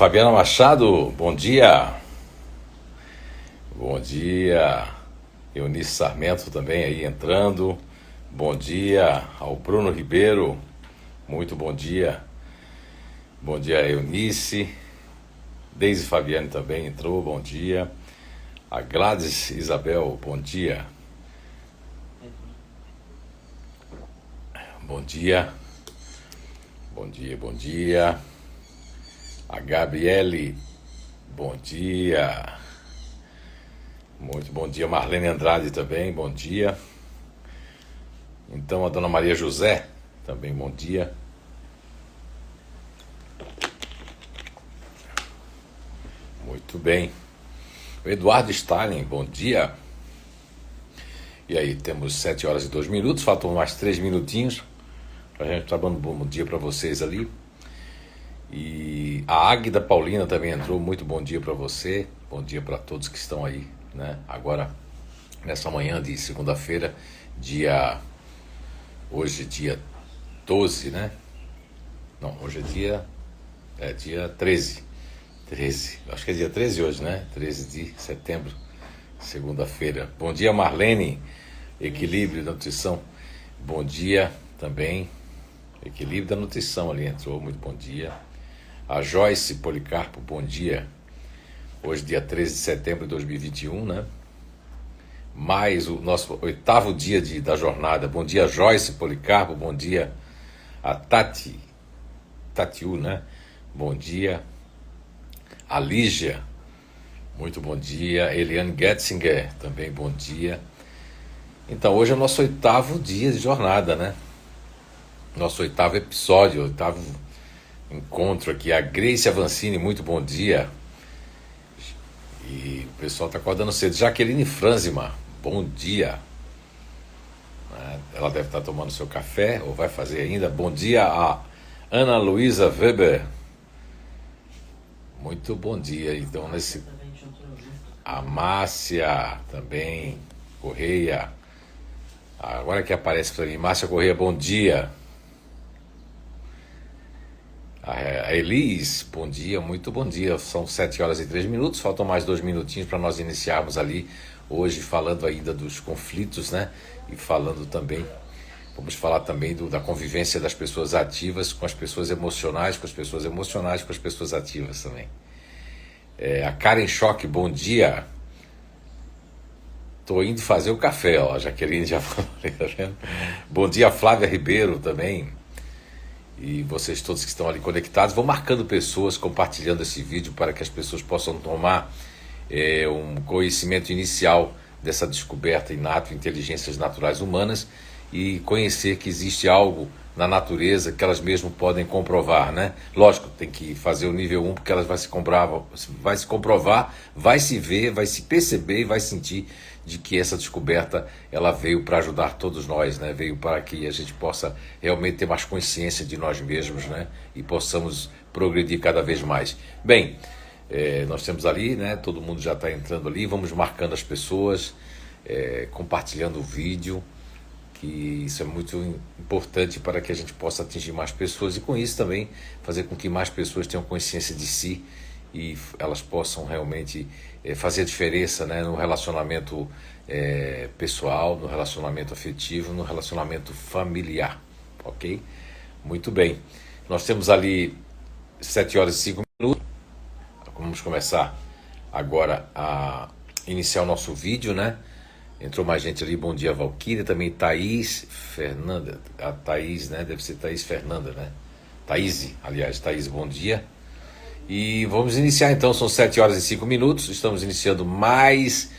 Fabiana Machado, bom dia. Bom dia. Eunice Sarmento também aí entrando. Bom dia ao Bruno Ribeiro. Muito bom dia. Bom dia, Eunice. Deise Fabiane também entrou, bom dia. A Gladys Isabel, bom dia. Bom dia. Bom dia, bom dia. A Gabriele, bom dia. Muito bom dia. Marlene Andrade também, bom dia. Então a Dona Maria José, também bom dia. Muito bem. O Eduardo Stalin, bom dia. E aí, temos 7 horas e 2 minutos, faltam mais 3 minutinhos para a gente estar dando um bom dia para vocês ali. E a Águida Paulina também entrou, muito bom dia para você, bom dia para todos que estão aí, né? Agora, nessa manhã de segunda-feira, hoje dia 12, né? Não, hoje é dia 13, acho que é dia 13 hoje, né? 13 de setembro, segunda-feira. Bom dia, Marlene, Equilíbrio da Nutrição, bom dia também, Equilíbrio da Nutrição ali entrou, muito bom dia. A Joyce Policarpo, bom dia. Hoje, dia 13 de setembro de 2021, né? Mais o nosso 8º dia da jornada. Bom dia, Joyce Policarpo, bom dia. A Tatiu, né? Bom dia. A Lígia, muito bom dia. Eliane Getzinger, também bom dia. Então, hoje é o nosso 8º dia de jornada, né? Nosso 8º episódio, 8º encontro aqui. A Grace Avancini, muito bom dia. E o pessoal está acordando cedo. Jaqueline Franzima, bom dia. Ela deve estar tomando seu café, ou vai fazer ainda. Bom dia a Ana Luísa Weber. Muito bom dia. Então, a Márcia também, Correia. Agora que aparece para mim, Márcia Correia, bom dia. A Elis, bom dia, muito bom dia. São 7 horas e 3 minutos, faltam mais 2 minutinhos para nós iniciarmos ali hoje, falando ainda dos conflitos, né? E falando também, vamos falar também da convivência das pessoas ativas com as pessoas emocionais, com as pessoas emocionais, com as pessoas ativas também. A Karen Choque, bom dia. Tô indo fazer o café, ó, Jaqueline já falou, tá vendo? Bom dia, Flávia Ribeiro também. E vocês todos que estão ali conectados, vão marcando pessoas, compartilhando esse vídeo para que as pessoas possam tomar um conhecimento inicial dessa descoberta inata, inteligências naturais humanas, e conhecer que existe algo na natureza que elas mesmas podem comprovar, né? Lógico, tem que fazer o nível 1, porque elas vai se comprovar, vai se ver, vai se perceber e vai sentir de que essa descoberta ela veio para ajudar todos nós, né? Veio para que a gente possa realmente ter mais consciência de nós mesmos, né? E possamos progredir cada vez mais. Bem, nós temos ali, né? Todo mundo já está entrando ali, vamos marcando as pessoas, compartilhando o vídeo, que isso é muito importante para que a gente possa atingir mais pessoas e com isso também fazer com que mais pessoas tenham consciência de si e elas possam realmente fazer a diferença, né, no relacionamento pessoal, no relacionamento afetivo, no relacionamento familiar, ok? Muito bem. Nós temos ali 7 horas e 5 minutos. Vamos começar agora a iniciar o nosso vídeo, né? Entrou mais gente ali, bom dia, Valquíria, também Thaís Fernanda, a Thaís, né? Deve ser Thaís Fernanda, né? Thaís, aliás, Thaís, bom dia. E vamos iniciar então, são 7 horas e 5 minutos, estamos iniciando mais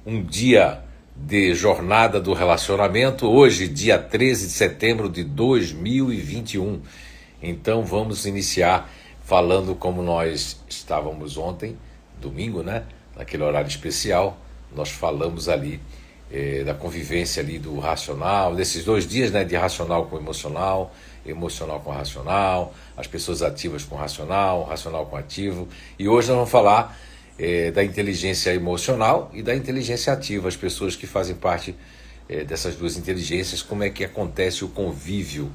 um dia de jornada do relacionamento, hoje dia 13 de setembro de 2021. Então vamos iniciar falando como nós estávamos ontem, domingo, né? Naquele horário especial, nós falamos ali da convivência ali do racional, desses 2 dias, né? De racional com emocional, emocional com racional, as pessoas ativas com racional, racional com ativo. E hoje nós vamos falar da inteligência emocional e da inteligência ativa, as pessoas que fazem parte dessas 2 inteligências, como é que acontece o convívio,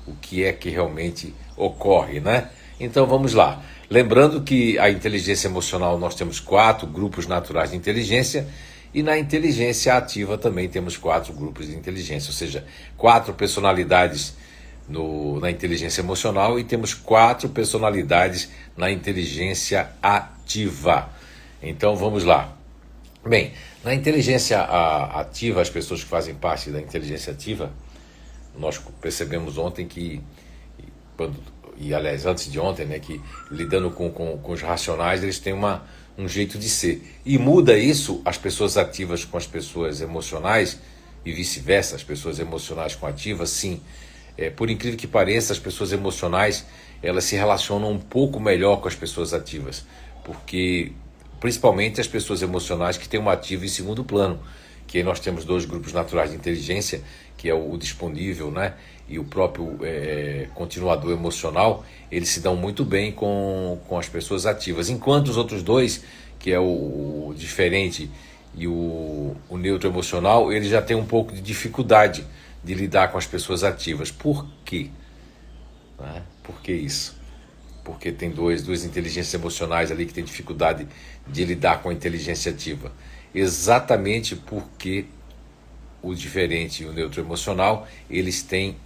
o que é que realmente ocorre, né? Então vamos lá. Lembrando que a inteligência emocional nós temos 4 grupos naturais de inteligência e na inteligência ativa também temos 4 grupos de inteligência, ou seja, 4 personalidades na inteligência emocional e temos 4 personalidades na inteligência ativa. Então vamos lá. Bem, na inteligência ativa, as pessoas que fazem parte da inteligência ativa, nós percebemos ontem que, aliás, antes de ontem, né, que lidando com os racionais, eles têm um jeito de ser. E muda isso as pessoas ativas com as pessoas emocionais e vice-versa, as pessoas emocionais com ativas, sim. Por incrível que pareça, as pessoas emocionais, elas se relacionam um pouco melhor com as pessoas ativas, porque principalmente as pessoas emocionais que têm um ativo em segundo plano, que aí nós temos 2 grupos naturais de inteligência, que é o disponível, né, e o próprio continuador emocional, eles se dão muito bem com as pessoas ativas, enquanto os outros 2, que é o diferente e o neutro emocional, eles já têm um pouco de dificuldade de lidar com as pessoas ativas. Por quê? Por que isso? Porque tem duas inteligências emocionais ali que têm dificuldade de lidar com a inteligência ativa. Exatamente porque o diferente e o neutro emocional, eles têm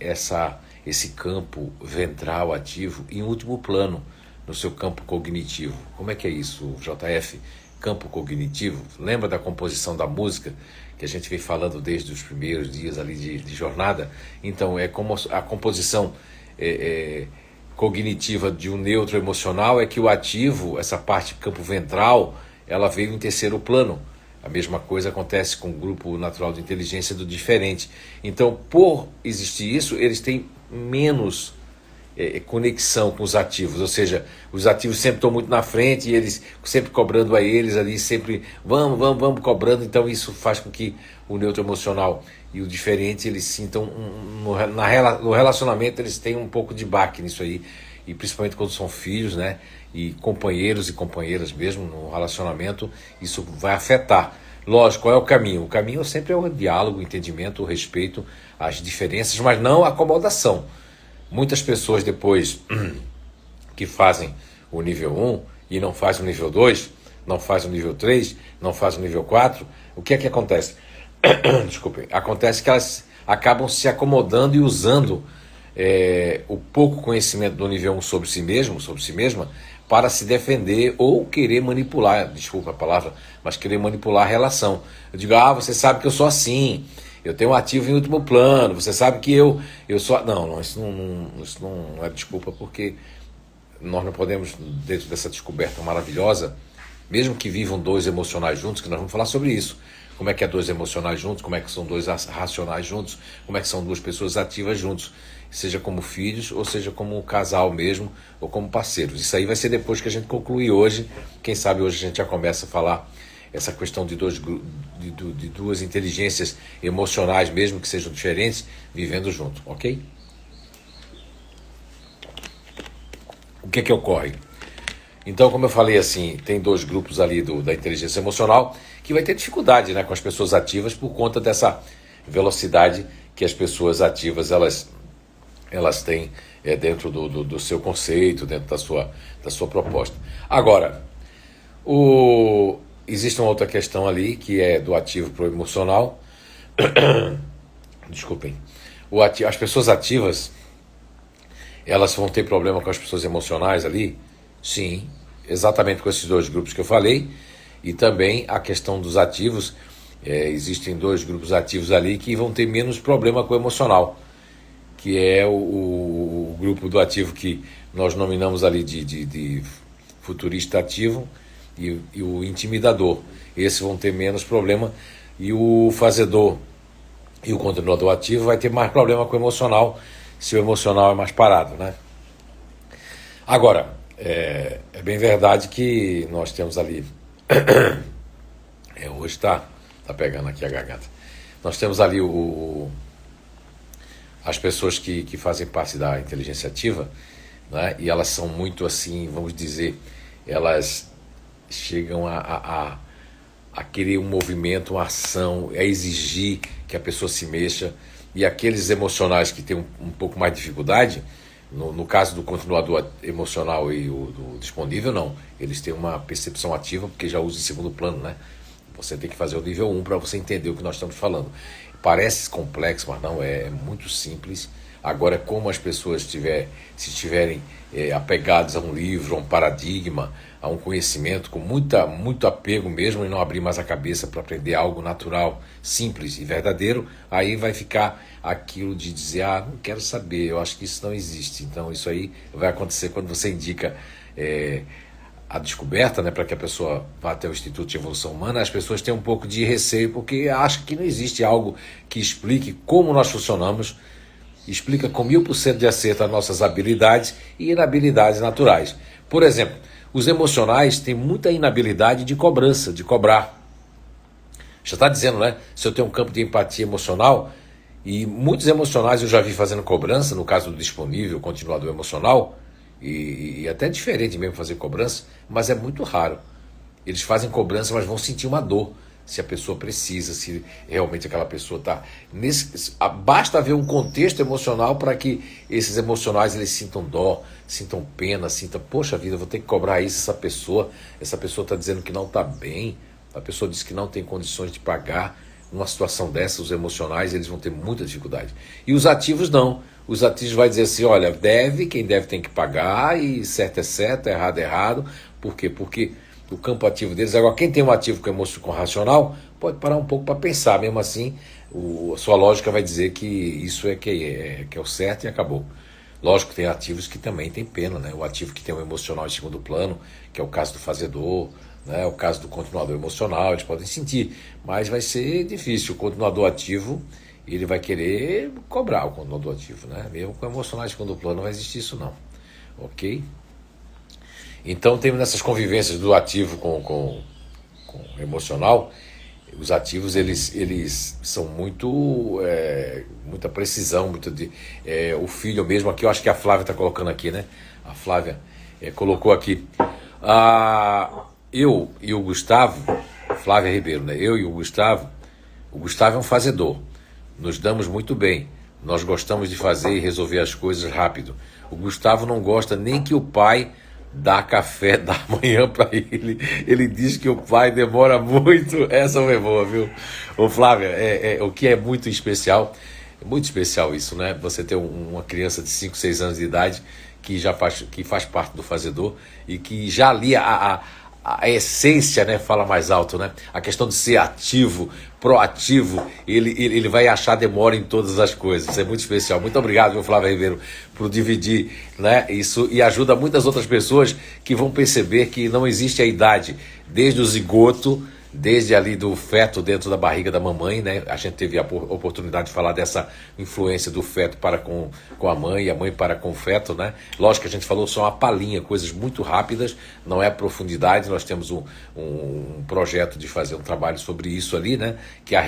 esse campo ventral ativo em último plano, no seu campo cognitivo. Como é que é isso, JF? Campo cognitivo? Lembra da composição da música, que a gente vem falando desde os primeiros dias ali de jornada? Então, é como a composição cognitiva de um neutro emocional é que o ativo, essa parte campo ventral, ela veio em terceiro plano. A mesma coisa acontece com o grupo natural de inteligência do diferente. Então, por existir isso, eles têm menos conexão com os ativos, ou seja, os ativos sempre estão muito na frente e eles sempre cobrando a eles ali, sempre vamos cobrando. Então isso faz com que o neutro emocional e o diferente, eles sintam no relacionamento, eles têm um pouco de baque nisso aí, e principalmente quando são filhos, né, e companheiros e companheiras mesmo no relacionamento, isso vai afetar. Lógico, qual é o caminho? O caminho sempre é o diálogo, o entendimento, o respeito às diferenças, mas não a acomodação. Muitas pessoas depois que fazem o nível 1 e não fazem o nível 2, não fazem o nível 3, não fazem o nível 4, o que é que acontece? Desculpem. Acontece que elas acabam se acomodando e usando o pouco conhecimento do nível 1 sobre si mesmo, sobre si mesma, para se defender ou querer manipular, desculpa a palavra, mas querer manipular a relação. Eu digo, você sabe que eu sou assim, eu tenho um ativo em último plano, você sabe que eu sou... Não, isso não é desculpa, porque nós não podemos, dentro dessa descoberta maravilhosa, mesmo que vivam 2 emocionais juntos, que nós vamos falar sobre isso, como é que é 2 emocionais juntos, como é que são 2 racionais juntos, como é que são 2 pessoas ativas juntos, seja como filhos, ou seja como casal mesmo, ou como parceiros. Isso aí vai ser depois que a gente concluir hoje. Quem sabe hoje a gente já começa a falar essa questão de 2 inteligências emocionais, mesmo que sejam diferentes, vivendo junto, ok? O que ocorre? Então, como eu falei assim, tem 2 grupos ali da inteligência emocional que vai ter dificuldade, né, com as pessoas ativas por conta dessa velocidade que as pessoas ativas elas têm dentro do seu conceito, dentro da sua proposta. Agora, existe uma outra questão ali, que é do ativo para o emocional. Desculpem. As pessoas ativas, elas vão ter problema com as pessoas emocionais ali? Sim, exatamente com esses 2 grupos que eu falei. E também a questão dos ativos, existem 2 grupos ativos ali que vão ter menos problema com o emocional, que é o grupo do ativo que nós nominamos ali de futurista ativo e o intimidador. Esses vão ter menos problema, e o fazedor e o continuador ativo vai ter mais problema com o emocional, se o emocional é mais parado, né? Agora, é bem verdade que nós temos ali hoje tá pegando aqui a garganta. Nós temos ali as pessoas que fazem parte da inteligência ativa, né? E elas são muito assim, vamos dizer, elas chegam a querer um movimento, uma ação, a exigir que a pessoa se mexa. E aqueles emocionais que têm um pouco mais de dificuldade, No caso do continuador emocional e o do disponível, não. Eles têm uma percepção ativa porque já usa em segundo plano, né? Você tem que fazer o nível 1 para você entender o que nós estamos falando. Parece complexo, mas não, é muito simples. Agora, como as pessoas se estiverem apegadas a um livro, a um paradigma, a um conhecimento, com muito apego mesmo, e não abrir mais a cabeça para aprender algo natural, simples e verdadeiro, aí vai ficar aquilo de dizer, não quero saber, eu acho que isso não existe. Então, isso aí vai acontecer quando você indica a descoberta, né, para que a pessoa vá até o Instituto de Evolução Humana. As pessoas têm um pouco de receio, porque acham que não existe algo que explique como nós funcionamos, explica com 1000% de acerto as nossas habilidades e inabilidades naturais. Por exemplo, os emocionais têm muita inabilidade de cobrança, de cobrar. Já está dizendo, né? Se eu tenho um campo de empatia emocional, e muitos emocionais eu já vi fazendo cobrança, no caso do disponível, continuador emocional, e até diferente mesmo fazer cobrança, mas é muito raro. Eles fazem cobrança, mas vão sentir uma dor. Se a pessoa precisa, se realmente aquela pessoa está... Basta haver um contexto emocional para que esses emocionais eles sintam dó, sintam pena, sintam, poxa vida, eu vou ter que cobrar isso, essa pessoa está dizendo que não está bem, a pessoa diz que não tem condições de pagar. Numa situação dessa, os emocionais eles vão ter muita dificuldade. E os ativos não. Os ativos vai dizer assim, olha, quem deve tem que pagar, e certo é certo, errado é errado. Por quê? Porque o campo ativo deles... Agora, quem tem um ativo com racional, pode parar um pouco para pensar. Mesmo assim, a sua lógica vai dizer que isso que é o certo e acabou. Lógico que tem ativos que também tem pena, né? O ativo que tem um emocional em segundo plano, que é o caso do fazedor, né? O caso do continuador emocional, eles podem sentir, mas vai ser difícil. O continuador ativo, ele vai querer cobrar o continuador ativo, né? Mesmo com o emocional em segundo plano, não vai existir isso não, ok? Então, temos nessas convivências do ativo com o emocional, os ativos, eles são muita precisão, o filho mesmo aqui, eu acho que a Flávia está colocando aqui, né? A Flávia colocou aqui. Eu e o Gustavo, Flávia Ribeiro, né? Eu e o Gustavo é um fazedor, nos damos muito bem, nós gostamos de fazer e resolver as coisas rápido. O Gustavo não gosta nem que o pai dá café da manhã para ele. Ele diz que o pai demora muito. Essa foi boa, viu? Ô Flávia, o que é muito especial isso, né? Você ter uma criança de 5, 6 anos de idade que faz parte do fazedor e que já ali a essência, né, fala mais alto, né? A questão de ser ativo, proativo, ele vai achar demora em todas as coisas. Isso é muito especial. Muito obrigado, meu Flávio Ribeiro, por dividir, né, isso, e ajuda muitas outras pessoas que vão perceber que não existe a idade, desde o zigoto, desde ali do feto dentro da barriga da mamãe, né? A gente teve a oportunidade de falar dessa influência do feto para com a mãe e a mãe para com o feto, né? Lógico que a gente falou só uma palhinha, coisas muito rápidas, não é profundidade. Nós temos um projeto de fazer um trabalho sobre isso ali, né? Que é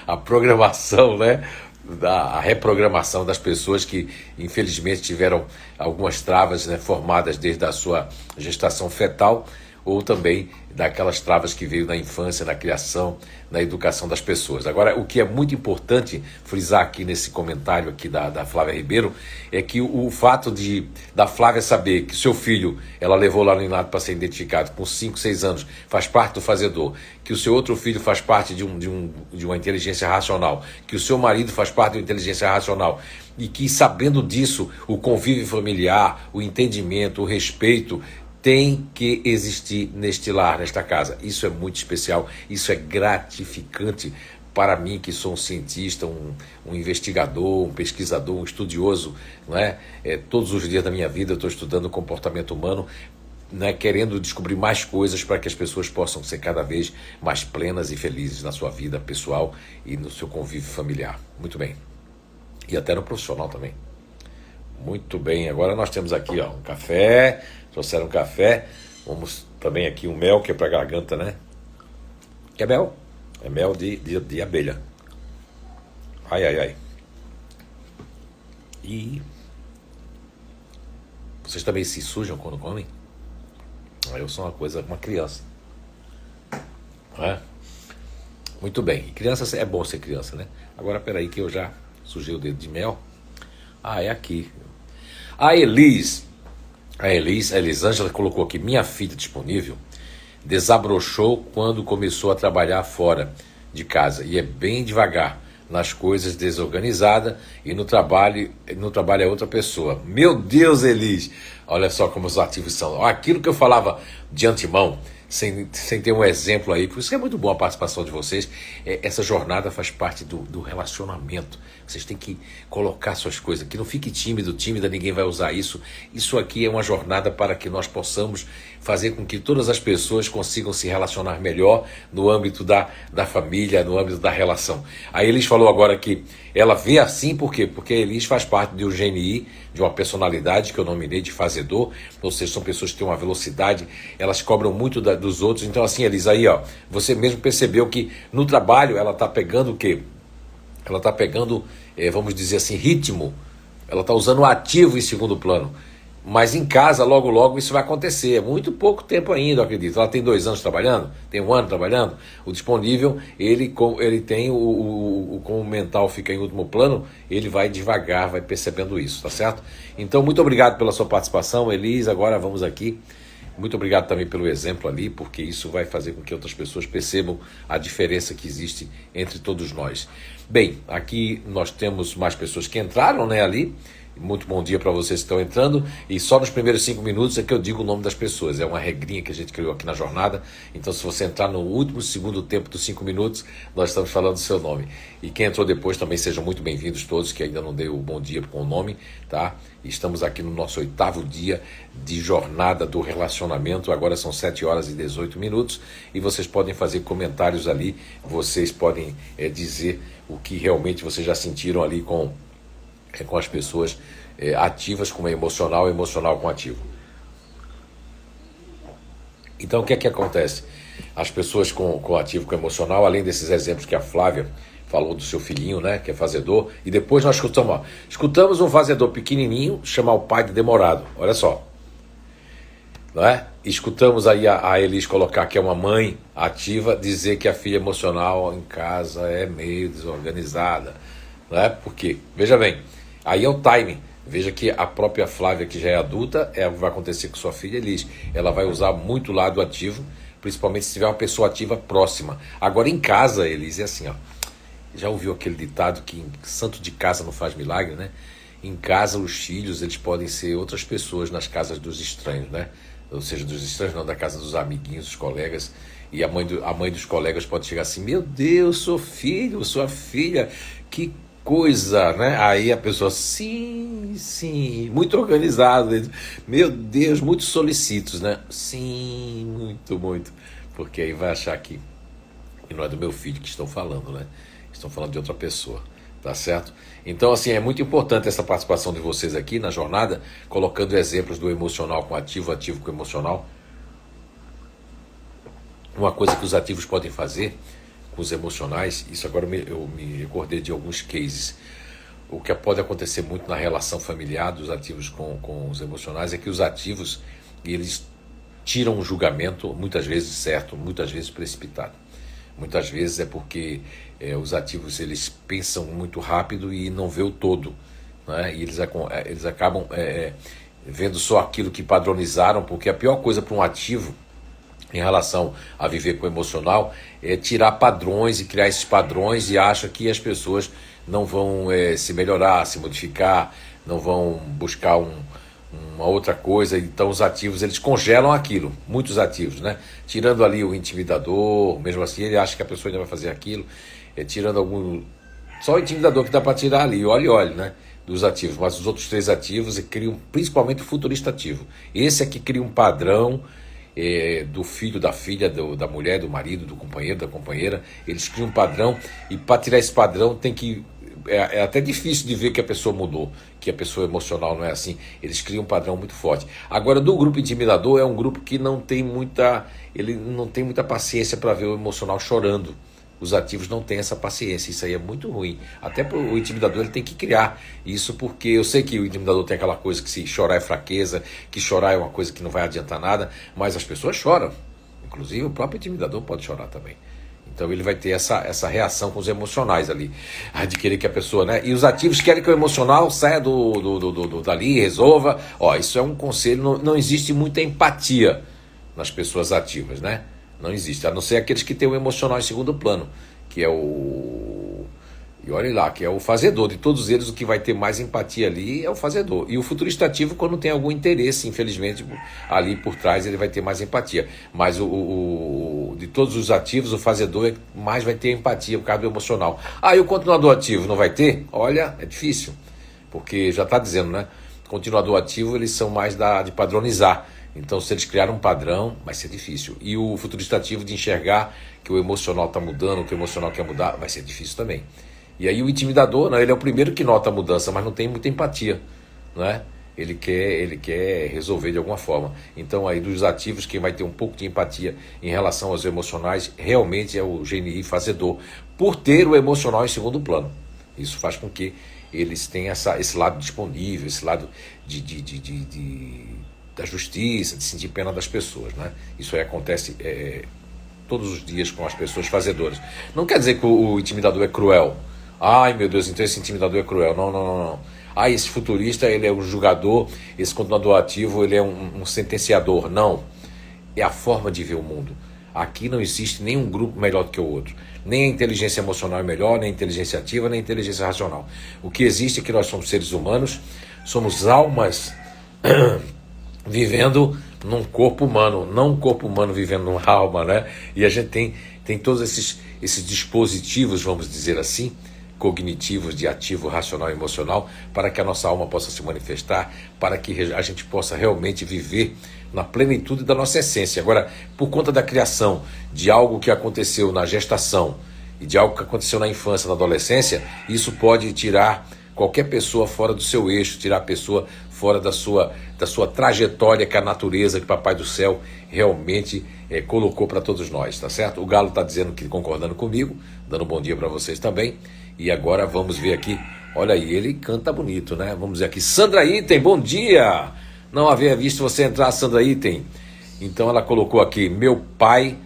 a programação, né? A reprogramação das pessoas que infelizmente tiveram algumas travas, né, formadas desde a sua gestação fetal, ou também daquelas travas que veio na infância, na criação, na educação das pessoas. Agora, o que é muito importante frisar aqui nesse comentário aqui da Flávia Ribeiro é que o fato da Flávia saber que seu filho, ela levou lá no INAD para ser identificado com 5, 6 anos, faz parte do fazedor, que o seu outro filho faz parte de uma inteligência racional, que o seu marido faz parte de uma inteligência racional, e que, sabendo disso, o convívio familiar, o entendimento, o respeito tem que existir neste lar, nesta casa. Isso é muito especial, isso é gratificante para mim, que sou um cientista, um investigador, um pesquisador, um estudioso, não é? Todos os dias da minha vida eu estou estudando o comportamento humano, né, querendo descobrir mais coisas para que as pessoas possam ser cada vez mais plenas e felizes na sua vida pessoal e no seu convívio familiar. Muito bem. E até no profissional também. Muito bem. Agora nós temos aqui, ó, um café. Trouxeram um café. Vamos também aqui um mel, que é para garganta, né? Que é mel? É mel de abelha. Ai, ai, ai. E vocês também se sujam quando comem? Eu sou uma criança. Não é? Muito bem. E criança, é bom ser criança, né? Agora, peraí que eu já sujei o dedo de mel. Ah, é aqui. A Elis, a Elisângela colocou aqui, minha filha disponível, desabrochou quando começou a trabalhar fora de casa e é bem devagar nas coisas, desorganizada, e no trabalho é outra pessoa. Meu Deus, Elis, olha só como os ativos são. Aquilo que eu falava de antemão, sem ter um exemplo aí, por isso que é muito boa a participação de vocês. Essa jornada faz parte do relacionamento. Vocês têm que colocar suas coisas aqui, não fique tímido, tímida, ninguém vai usar isso. Isso aqui é uma jornada para que nós possamos fazer com que todas as pessoas consigam se relacionar melhor no âmbito da família, no âmbito da relação. A Elis falou agora que ela vê assim, por quê? Porque a Elis faz parte de um GNI, de uma personalidade que eu nominei de fazedor, ou seja, são pessoas que têm uma velocidade, elas cobram muito dos outros. Então assim, Elis, aí ó, você mesmo percebeu que no trabalho ela está pegando o quê? Ela está pegando, vamos dizer assim, ritmo, ela está usando o ativo em segundo plano. Mas em casa, logo, logo, isso vai acontecer. É muito pouco tempo ainda, eu acredito. Ela tem 2 anos trabalhando, tem 1 ano trabalhando. O disponível, ele tem como o mental fica em último plano, ele vai devagar, vai percebendo isso, tá certo? Então, muito obrigado pela sua participação, Elis. Agora vamos aqui. Muito obrigado também pelo exemplo ali, porque isso vai fazer com que outras pessoas percebam a diferença que existe entre todos nós. Bem, aqui nós temos mais pessoas que entraram, né, ali. Muito bom dia para vocês que estão entrando, e só nos primeiros 5 minutos é que eu digo o nome das pessoas, é uma regrinha que a gente criou aqui na jornada. Então se você entrar no último segundo tempo dos 5 minutos, nós estamos falando do seu nome. E quem entrou depois também sejam muito bem-vindos todos, que ainda não dei o bom dia com o nome, tá? Estamos aqui no nosso 8º dia de jornada do relacionamento, agora são 7 horas e 18 minutos, e vocês podem fazer comentários ali, vocês podem dizer o que realmente vocês já sentiram ali com as pessoas ativas com emocional, emocional com ativo. Então o que é que acontece? As pessoas com ativo, com emocional, além desses exemplos que a Flávia falou do seu filhinho, né, que é fazedor, e depois nós escutamos um fazedor pequenininho chamar o pai de demorado, olha só, não é? Escutamos aí a Elis colocar que é uma mãe ativa, dizer que a filha emocional em casa é meio desorganizada, não é? Porque, veja bem, aí é o timing. Veja que a própria Flávia, que já é adulta, é o que vai acontecer com sua filha Elis. Ela vai usar muito o lado ativo, principalmente se tiver uma pessoa ativa próxima. Agora em casa, Elis, é assim, ó. Já ouviu aquele ditado que santo de casa não faz milagre, né? Em casa os filhos, eles podem ser outras pessoas nas casas dos estranhos, né? Ou seja, dos estranhos não, da casa dos amiguinhos, dos colegas. E a mãe dos colegas pode chegar assim, meu Deus, sou filho, sua filha, que coisa, né? Aí a pessoa, sim, muito organizado, meu Deus, muito solicitos, né? Sim, muito, porque aí vai achar que não é do meu filho que estão falando, né? Estão falando de outra pessoa, tá certo? Então, assim, é muito importante essa participação de vocês aqui na jornada, colocando exemplos do emocional com ativo, ativo com emocional. Uma coisa que os ativos podem fazer com os emocionais, isso agora eu me recordei de alguns cases. O que pode acontecer muito na relação familiar dos ativos com os emocionais é que os ativos, eles tiram um julgamento, muitas vezes certo, muitas vezes precipitado. Muitas vezes é porque os ativos, eles pensam muito rápido e não vê o todo, né? E eles acabam vendo só aquilo que padronizaram, porque a pior coisa para um ativo em relação a viver com o emocional é tirar padrões e criar esses padrões, e acha que as pessoas não vão se melhorar, se modificar, não vão buscar uma outra coisa. Então os ativos, eles congelam aquilo, muitos ativos, né? Tirando ali o intimidador, mesmo assim ele acha que a pessoa ainda vai fazer aquilo, tirando só o intimidador que dá para tirar ali, olhe, né? Dos ativos, mas os outros 3 ativos criam, principalmente o futurista ativo. Esse aqui cria um padrão do filho, da filha, da mulher, do marido, do companheiro, da companheira. Eles criam um padrão, e para tirar esse padrão tem que... É até difícil de ver que a pessoa mudou, que a pessoa emocional não é assim. Eles criam um padrão muito forte. Agora, do grupo intimidador, é um grupo que não tem muita paciência para ver o emocional chorando. Os ativos não têm essa paciência, isso aí é muito ruim. Até o intimidador, ele tem que criar isso, porque eu sei que o intimidador tem aquela coisa que se chorar é fraqueza, que chorar é uma coisa que não vai adiantar nada, mas as pessoas choram. Inclusive o próprio intimidador pode chorar também. Então ele vai ter essa reação com os emocionais ali, de querer que a pessoa, né? E os ativos querem que o emocional saia dali, resolva. Ó, isso é um conselho, não existe muita empatia nas pessoas ativas, né? Não existe, a não ser aqueles que têm o emocional em segundo plano, que é e olha lá, que é o fazedor. De todos eles, o que vai ter mais empatia ali é o fazedor. E o futurista ativo, quando tem algum interesse, infelizmente, ali por trás, ele vai ter mais empatia. Mas de todos os ativos, o fazedor mais vai ter empatia por causa do emocional. E o continuador ativo não vai ter? Olha, é difícil. Porque já está dizendo, né? Continuador ativo, eles são mais de padronizar. Então, se eles criarem um padrão, vai ser difícil. E o futurista ativo de enxergar que o emocional está mudando, que o emocional quer mudar, vai ser difícil também. E aí o intimidador, né, ele é o primeiro que nota a mudança, mas não tem muita empatia, né? Ele quer resolver de alguma forma. Então aí dos ativos, quem vai ter um pouco de empatia em relação aos emocionais, realmente é o GNI fazedor, por ter o emocional em segundo plano. Isso faz com que eles tenham esse lado disponível, esse lado da justiça, de sentir pena das pessoas, né? Isso aí acontece todos os dias com as pessoas fazedoras. Não quer dizer que o intimidador é cruel. Ai, meu Deus, então esse intimidador é cruel. Não. Esse futurista, ele é um julgador, esse continuador ativo, ele é um sentenciador. Não. É a forma de ver o mundo. Aqui não existe nenhum grupo melhor do que o outro. Nem a inteligência emocional é melhor, nem a inteligência ativa, nem a inteligência racional. O que existe é que nós somos seres humanos, somos almas vivendo num corpo humano, não um corpo humano vivendo numa alma, né? E a gente tem todos esses dispositivos, vamos dizer assim, cognitivos de ativo, racional e emocional, para que a nossa alma possa se manifestar, para que a gente possa realmente viver na plenitude da nossa essência. Agora, por conta da criação de algo que aconteceu na gestação e de algo que aconteceu na infância, na adolescência, isso pode tirar qualquer pessoa fora do seu eixo, tirar a pessoa fora da sua trajetória que a natureza, que o Papai do Céu realmente colocou para todos nós, tá certo? O Galo está dizendo que concordando comigo, dando um bom dia para vocês também. E agora vamos ver aqui, olha aí, ele canta bonito, né? Vamos ver aqui, Sandra Item, bom dia! Não havia visto você entrar, Sandra Item. Então ela colocou aqui, meu pai,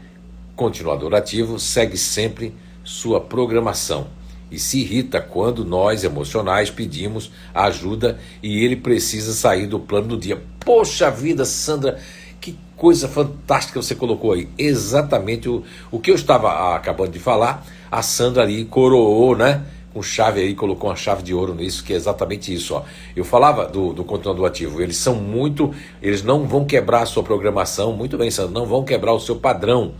continuador ativo, segue sempre sua programação e se irrita quando nós, emocionais, pedimos ajuda e ele precisa sair do plano do dia. Poxa vida, Sandra, que coisa fantástica você colocou aí. Exatamente o que eu estava acabando de falar, a Sandra ali coroou, né? Com chave aí, colocou uma chave de ouro nisso, que é exatamente isso, ó. Eu falava do continuador ativo, eles não vão quebrar a sua programação, muito bem, Sandra, não vão quebrar o seu padrão.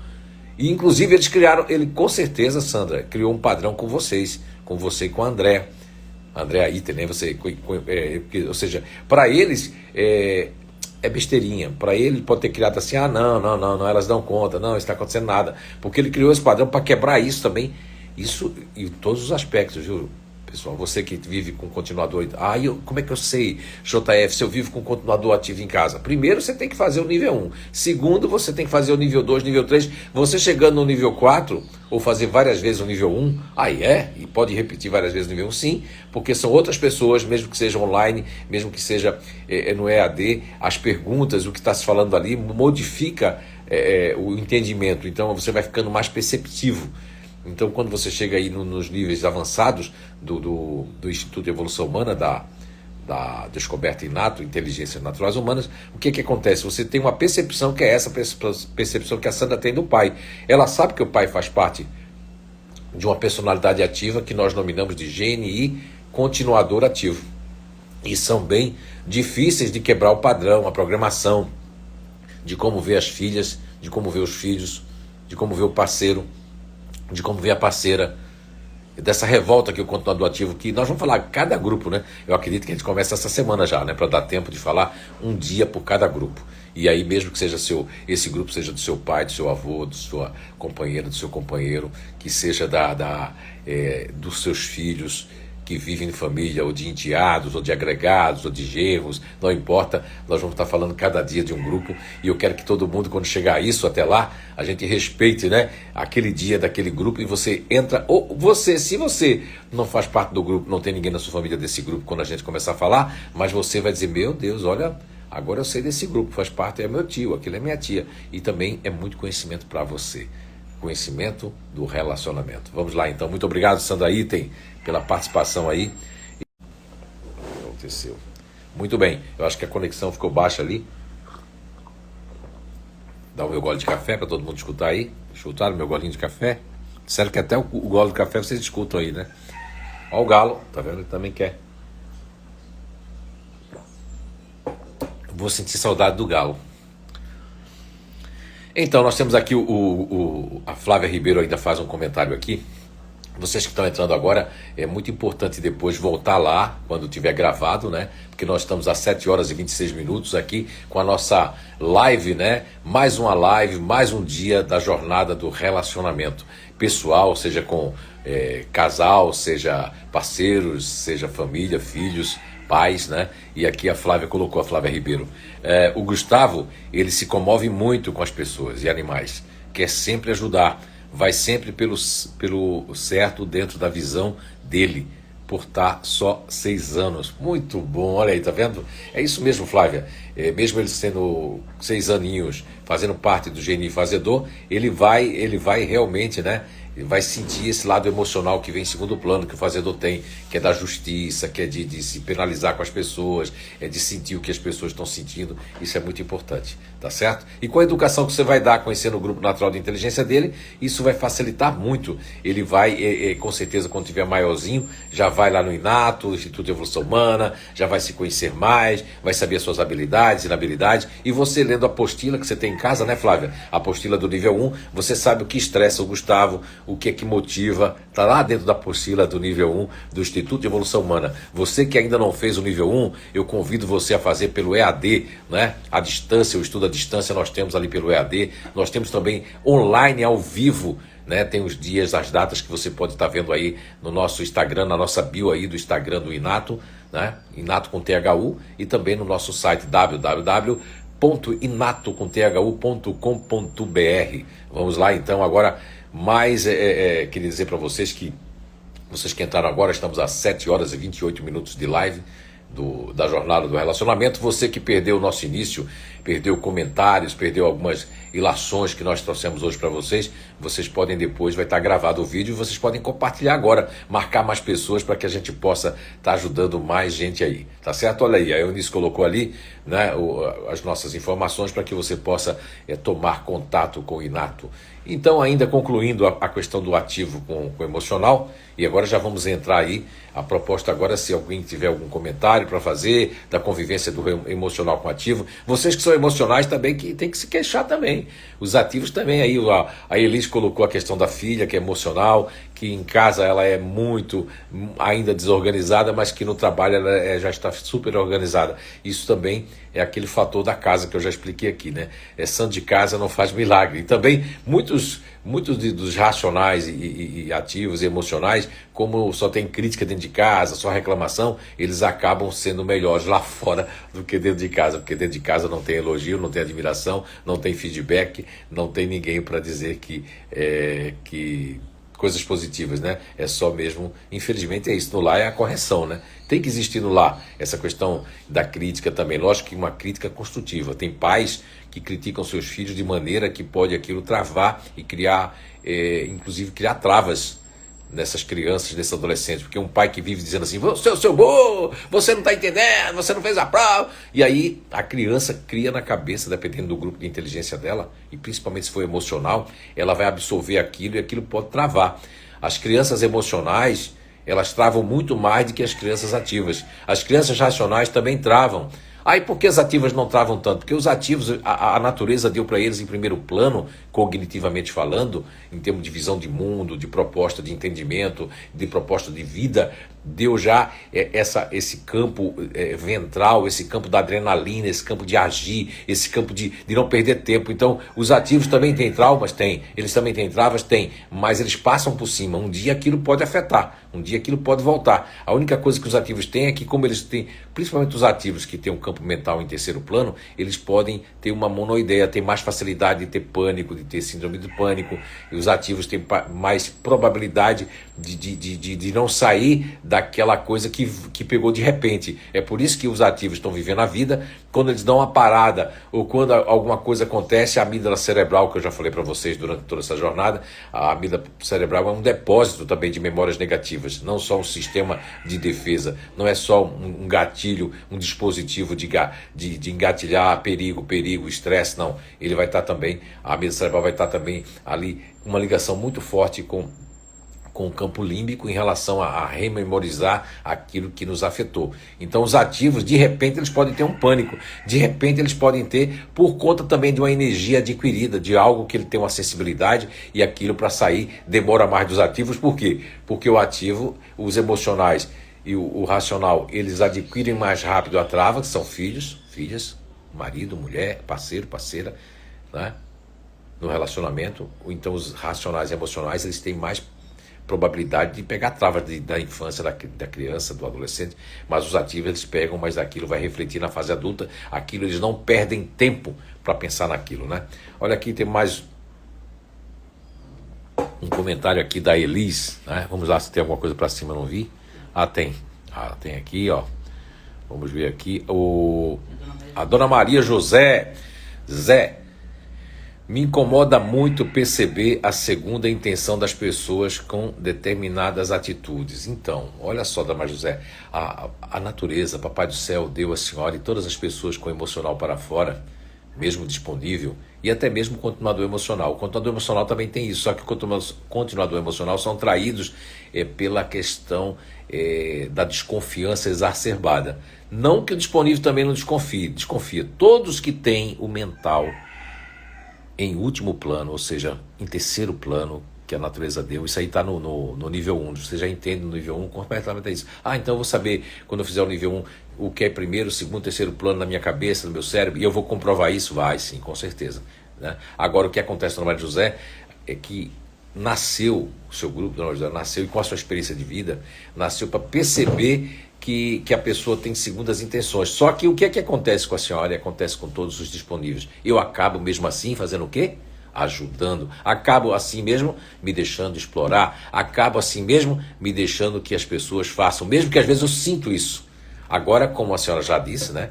E inclusive eles ele com certeza, Sandra, criou um padrão com vocês, com você e com a André Item, né? Ou seja, para eles é besteirinha. Para ele pode ter criado assim, não, elas dão conta, não está acontecendo nada. Porque ele criou esse padrão para quebrar isso também. Isso em todos os aspectos, viu, pessoal? Você que vive com continuador. Como é que eu sei, JF, se eu vivo com continuador ativo em casa? Primeiro, você tem que fazer o nível 1. Segundo, você tem que fazer o nível 2, nível 3. Você chegando no nível 4, ou fazer várias vezes o nível 1, e pode repetir várias vezes o nível 1, sim, porque são outras pessoas, mesmo que seja online, mesmo que seja no EAD, as perguntas, o que está se falando ali, modifica o entendimento. Então, você vai ficando mais perceptivo. Então, quando você chega aí nos níveis avançados do Instituto de Evolução Humana, da Descoberta Inato, Inteligências Naturais Humanas, o que acontece? Você tem uma percepção que é essa percepção que a Sandra tem do pai. Ela sabe que o pai faz parte de uma personalidade ativa que nós nominamos de GNI continuador ativo. E são bem difíceis de quebrar o padrão, a programação, de como ver as filhas, de como ver os filhos, de como ver o parceiro, de como ver a parceira, dessa revolta que o continuador ativo, que nós vamos falar cada grupo, né? Eu acredito que a gente começa essa semana já, né? Para dar tempo de falar um dia por cada grupo. E aí mesmo que seja esse grupo seja do seu pai, do seu avô, da sua companheira, do seu companheiro, que seja dos seus filhos, que vivem em família, ou de enteados, ou de agregados, ou de genros, não importa, nós vamos estar falando cada dia de um grupo, e eu quero que todo mundo, quando chegar a isso até lá, a gente respeite, né, aquele dia daquele grupo, e você entra, ou se você não faz parte do grupo, não tem ninguém na sua família desse grupo, quando a gente começar a falar, mas você vai dizer, meu Deus, olha, agora eu sei desse grupo, faz parte, é meu tio, aquele é minha tia, e também é muito conhecimento para você. conhecimento do relacionamento. Vamos lá então. Muito obrigado, Sandra Item, pela participação aí. Aconteceu. Muito bem. Eu acho que a conexão ficou baixa ali. Dá o meu gole de café para todo mundo escutar aí. Escutaram o meu golinho de café? Sério que até o gole de café vocês escutam aí, né? Ó o galo, tá vendo? Ele também quer. Vou sentir saudade do galo. Então, nós temos aqui a Flávia Ribeiro ainda faz um comentário aqui. Vocês que estão entrando agora, é muito importante depois voltar lá, quando tiver gravado, né? Porque nós estamos às 7 horas e 26 minutos aqui com a nossa live, né? Mais uma live, mais um dia da jornada do relacionamento pessoal, seja com casal, seja parceiros, seja família, filhos, pais, né? E aqui a Flávia colocou, a Flávia Ribeiro. O Gustavo, ele se comove muito com as pessoas e animais, quer sempre ajudar. Vai sempre pelo certo dentro da visão dele, por estar só 6 anos. Muito bom, olha aí, tá vendo? É isso mesmo, Flávia. Mesmo ele sendo 6 aninhos, fazendo parte do GNI Fazedor, ele vai realmente, né? Vai sentir esse lado emocional que vem em segundo plano, que o fazedor tem, que é da justiça, que é de se penalizar com as pessoas, é de sentir o que as pessoas estão sentindo. Isso é muito importante, tá certo? E com a educação que você vai dar, conhecendo o grupo natural de inteligência dele, isso vai facilitar muito. Ele vai, com certeza, quando tiver maiorzinho, já vai lá no Inato, Instituto de Evolução Humana, já vai se conhecer mais, vai saber as suas habilidades e inabilidades. E você lendo a apostila que você tem em casa, né, Flávia? A apostila do nível 1, você sabe o que estressa o Gustavo, o que é que motiva, está lá dentro da apostila do nível 1 do Instituto de Evolução Humana. Você que ainda não fez o nível 1, eu convido você a fazer pelo EAD, né? A distância, o estudo à distância nós temos ali pelo EAD, nós temos também online, ao vivo, né? Tem os dias, as datas que você pode estar vendo aí no nosso Instagram, na nossa bio aí do Instagram do Inato, né? Inato com THU, e também no nosso site www.inato.com.br. Vamos lá então agora. Mas queria dizer para vocês que entraram agora, estamos às 7 horas e 28 minutos de live da jornada do relacionamento. Você que perdeu o nosso início, perdeu comentários, perdeu algumas ilações que nós trouxemos hoje para vocês, vocês podem depois, vai estar gravado o vídeo, e vocês podem compartilhar agora, marcar mais pessoas para que a gente possa estar ajudando mais gente aí, tá certo? Olha aí, a Eunice colocou ali, né, as nossas informações para que você possa tomar contato com o Inato. Então, ainda concluindo a questão do ativo com o emocional, e agora já vamos entrar aí, a proposta agora, se alguém tiver algum comentário para fazer, da convivência do emocional com o ativo, vocês que são emocionais também, que tem que se queixar também, os ativos também, aí a Elis colocou a questão da filha, que é emocional, que em casa ela é muito ainda desorganizada, mas que no trabalho ela já está super organizada. Isso também é aquele fator da casa que eu já expliquei aqui, né? Santo de casa não faz milagre. E também muitos dos racionais e ativos e emocionais, como só tem crítica dentro de casa, só reclamação, eles acabam sendo melhores lá fora do que dentro de casa, porque dentro de casa não tem elogio, não tem admiração, não tem feedback, não tem ninguém para dizer que coisas positivas, né? É só mesmo, infelizmente é isso, no lar é a correção, né? Tem que existir no lar essa questão da crítica também, lógico que uma crítica construtiva. Tem pais que criticam seus filhos de maneira que pode aquilo travar e criar, inclusive criar travas nessas crianças, nesses adolescentes, porque um pai que vive dizendo assim, você é o seu burro, você não está entendendo, você não fez a prova, e aí a criança cria na cabeça, dependendo do grupo de inteligência dela, e principalmente se for emocional, ela vai absorver aquilo e aquilo pode travar. As crianças emocionais, elas travam muito mais do que as crianças ativas. As crianças racionais também travam. Aí por que as ativas não travam tanto? Porque os ativos, a natureza deu para eles em primeiro plano, cognitivamente falando, em termos de visão de mundo, de proposta de entendimento, de proposta de vida, deu já esse campo ventral, esse campo da adrenalina, esse campo de agir, esse campo de não perder tempo. Então, os ativos também têm traumas? Tem. Eles também têm travas? Tem. Mas eles passam por cima. Um dia aquilo pode afetar. Um dia aquilo pode voltar. A única coisa que os ativos têm é que, como eles têm, principalmente os ativos que têm um campo campo mental em terceiro plano, eles podem ter uma monoideia, ter mais facilidade de ter pânico, de ter síndrome de pânico, e os ativos têm mais probabilidade de não sair daquela coisa que pegou de repente. É por isso que os ativos estão vivendo a vida, quando eles dão uma parada, ou quando alguma coisa acontece, a amígdala cerebral, que eu já falei para vocês durante toda essa jornada, a amígdala cerebral é um depósito também de memórias negativas, não só um sistema de defesa, não é só um gatilho, um dispositivo de engatilhar perigo, estresse, não. Ele vai estar também, a amígdala cerebral vai estar também ali, uma ligação muito forte com o campo límbico em relação a rememorizar aquilo que nos afetou. Então os ativos, de repente, eles podem ter um pânico, de repente eles podem ter, por conta também de uma energia adquirida, de algo que ele tem uma sensibilidade, e aquilo para sair demora mais dos ativos. Por quê? Porque o ativo, os emocionais e o racional, eles adquirem mais rápido a trava, que são filhos, filhas, marido, mulher, parceiro, parceira, né? No relacionamento. Ou então os racionais e emocionais, eles têm mais probabilidade de pegar travas da infância, da criança, do adolescente, mas os ativos eles pegam, mas aquilo vai refletir na fase adulta, aquilo eles não perdem tempo para pensar naquilo, né? Olha aqui, tem mais um comentário aqui da Elis, né? Vamos lá se tem alguma coisa para cima, não vi. Tem aqui, ó. Vamos ver aqui, a Dona Maria José, me incomoda muito perceber a segunda intenção das pessoas com determinadas atitudes. Então, olha só, Dona José, a natureza, Papai do Céu, deu a senhora e todas as pessoas com emocional para fora, mesmo disponível, e até mesmo continuador emocional. O continuador emocional também tem isso, só que o continuador emocional são traídos pela questão da desconfiança exacerbada. Não que o disponível também não desconfia. Todos que têm o mental em último plano, ou seja, em terceiro plano, que a natureza deu, isso aí está no nível 1, você já entende no nível 1 completamente isso. Então eu vou saber, quando eu fizer o nível 1, o que é primeiro, segundo, terceiro plano na minha cabeça, no meu cérebro, e eu vou comprovar isso? Vai sim, com certeza, né? Agora, o que acontece no Maria José é que nasceu, o seu grupo, Dona José, nasceu, e com a sua experiência de vida, nasceu para perceber que a pessoa tem segundas intenções. Só que o que é que acontece com a senhora e acontece com todos os disponíveis? Eu acabo mesmo assim fazendo o quê? Ajudando. Acabo assim mesmo me deixando explorar. Acabo assim mesmo me deixando que as pessoas façam, mesmo que às vezes eu sinto isso. Agora, como a senhora já disse, né?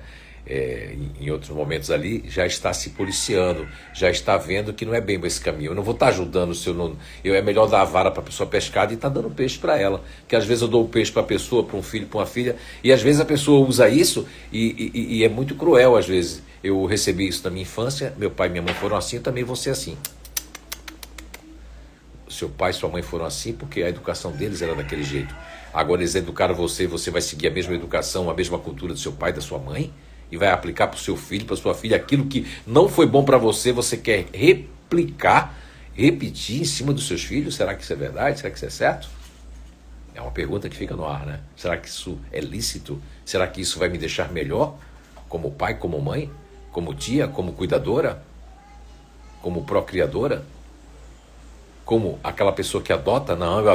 Em outros momentos ali, já está se policiando, já está vendo que não é bem esse caminho. Eu não vou estar ajudando se eu não. É melhor dar a vara para a pessoa pescada e estar dando peixe para ela. Que às vezes eu dou o peixe para a pessoa, para um filho, para uma filha, e às vezes a pessoa usa isso e é muito cruel às vezes. Eu recebi isso na minha infância, meu pai e minha mãe foram assim, eu também vou ser assim. Seu pai e sua mãe foram assim porque a educação deles era daquele jeito. Agora eles educaram você, você vai seguir a mesma educação, a mesma cultura do seu pai e da sua mãe? E vai aplicar para o seu filho, para sua filha, aquilo que não foi bom para você, você quer replicar, repetir em cima dos seus filhos? Será que isso é verdade? Será que isso é certo? É uma pergunta que fica no ar, né? Será que isso é lícito? Será que isso vai me deixar melhor? Como pai, como mãe? Como tia, como cuidadora? Como procriadora? Como aquela pessoa que adota? Não, eu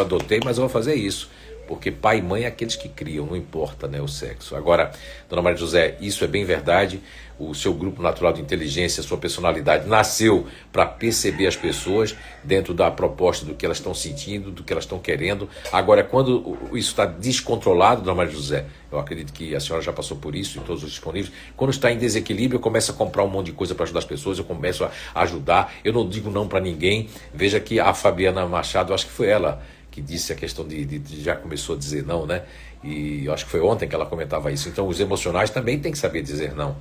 adotei, mas eu vou fazer isso. Porque pai e mãe é aqueles que criam, não importa, né, o sexo. Agora, Dona Maria José, isso é bem verdade. O seu grupo natural de inteligência, a sua personalidade nasceu para perceber as pessoas dentro da proposta do que elas estão sentindo, do que elas estão querendo. Agora, quando isso está descontrolado, Dona Maria José, eu acredito que a senhora já passou por isso em todos os disponíveis, quando está em desequilíbrio, eu começo a comprar um monte de coisa para ajudar as pessoas, eu começo a ajudar, eu não digo não para ninguém. Veja que a Fabiana Machado, acho que foi ela que disse a questão de já começou a dizer não, né? E eu acho que foi ontem que ela comentava isso. Então os emocionais também têm que saber dizer não.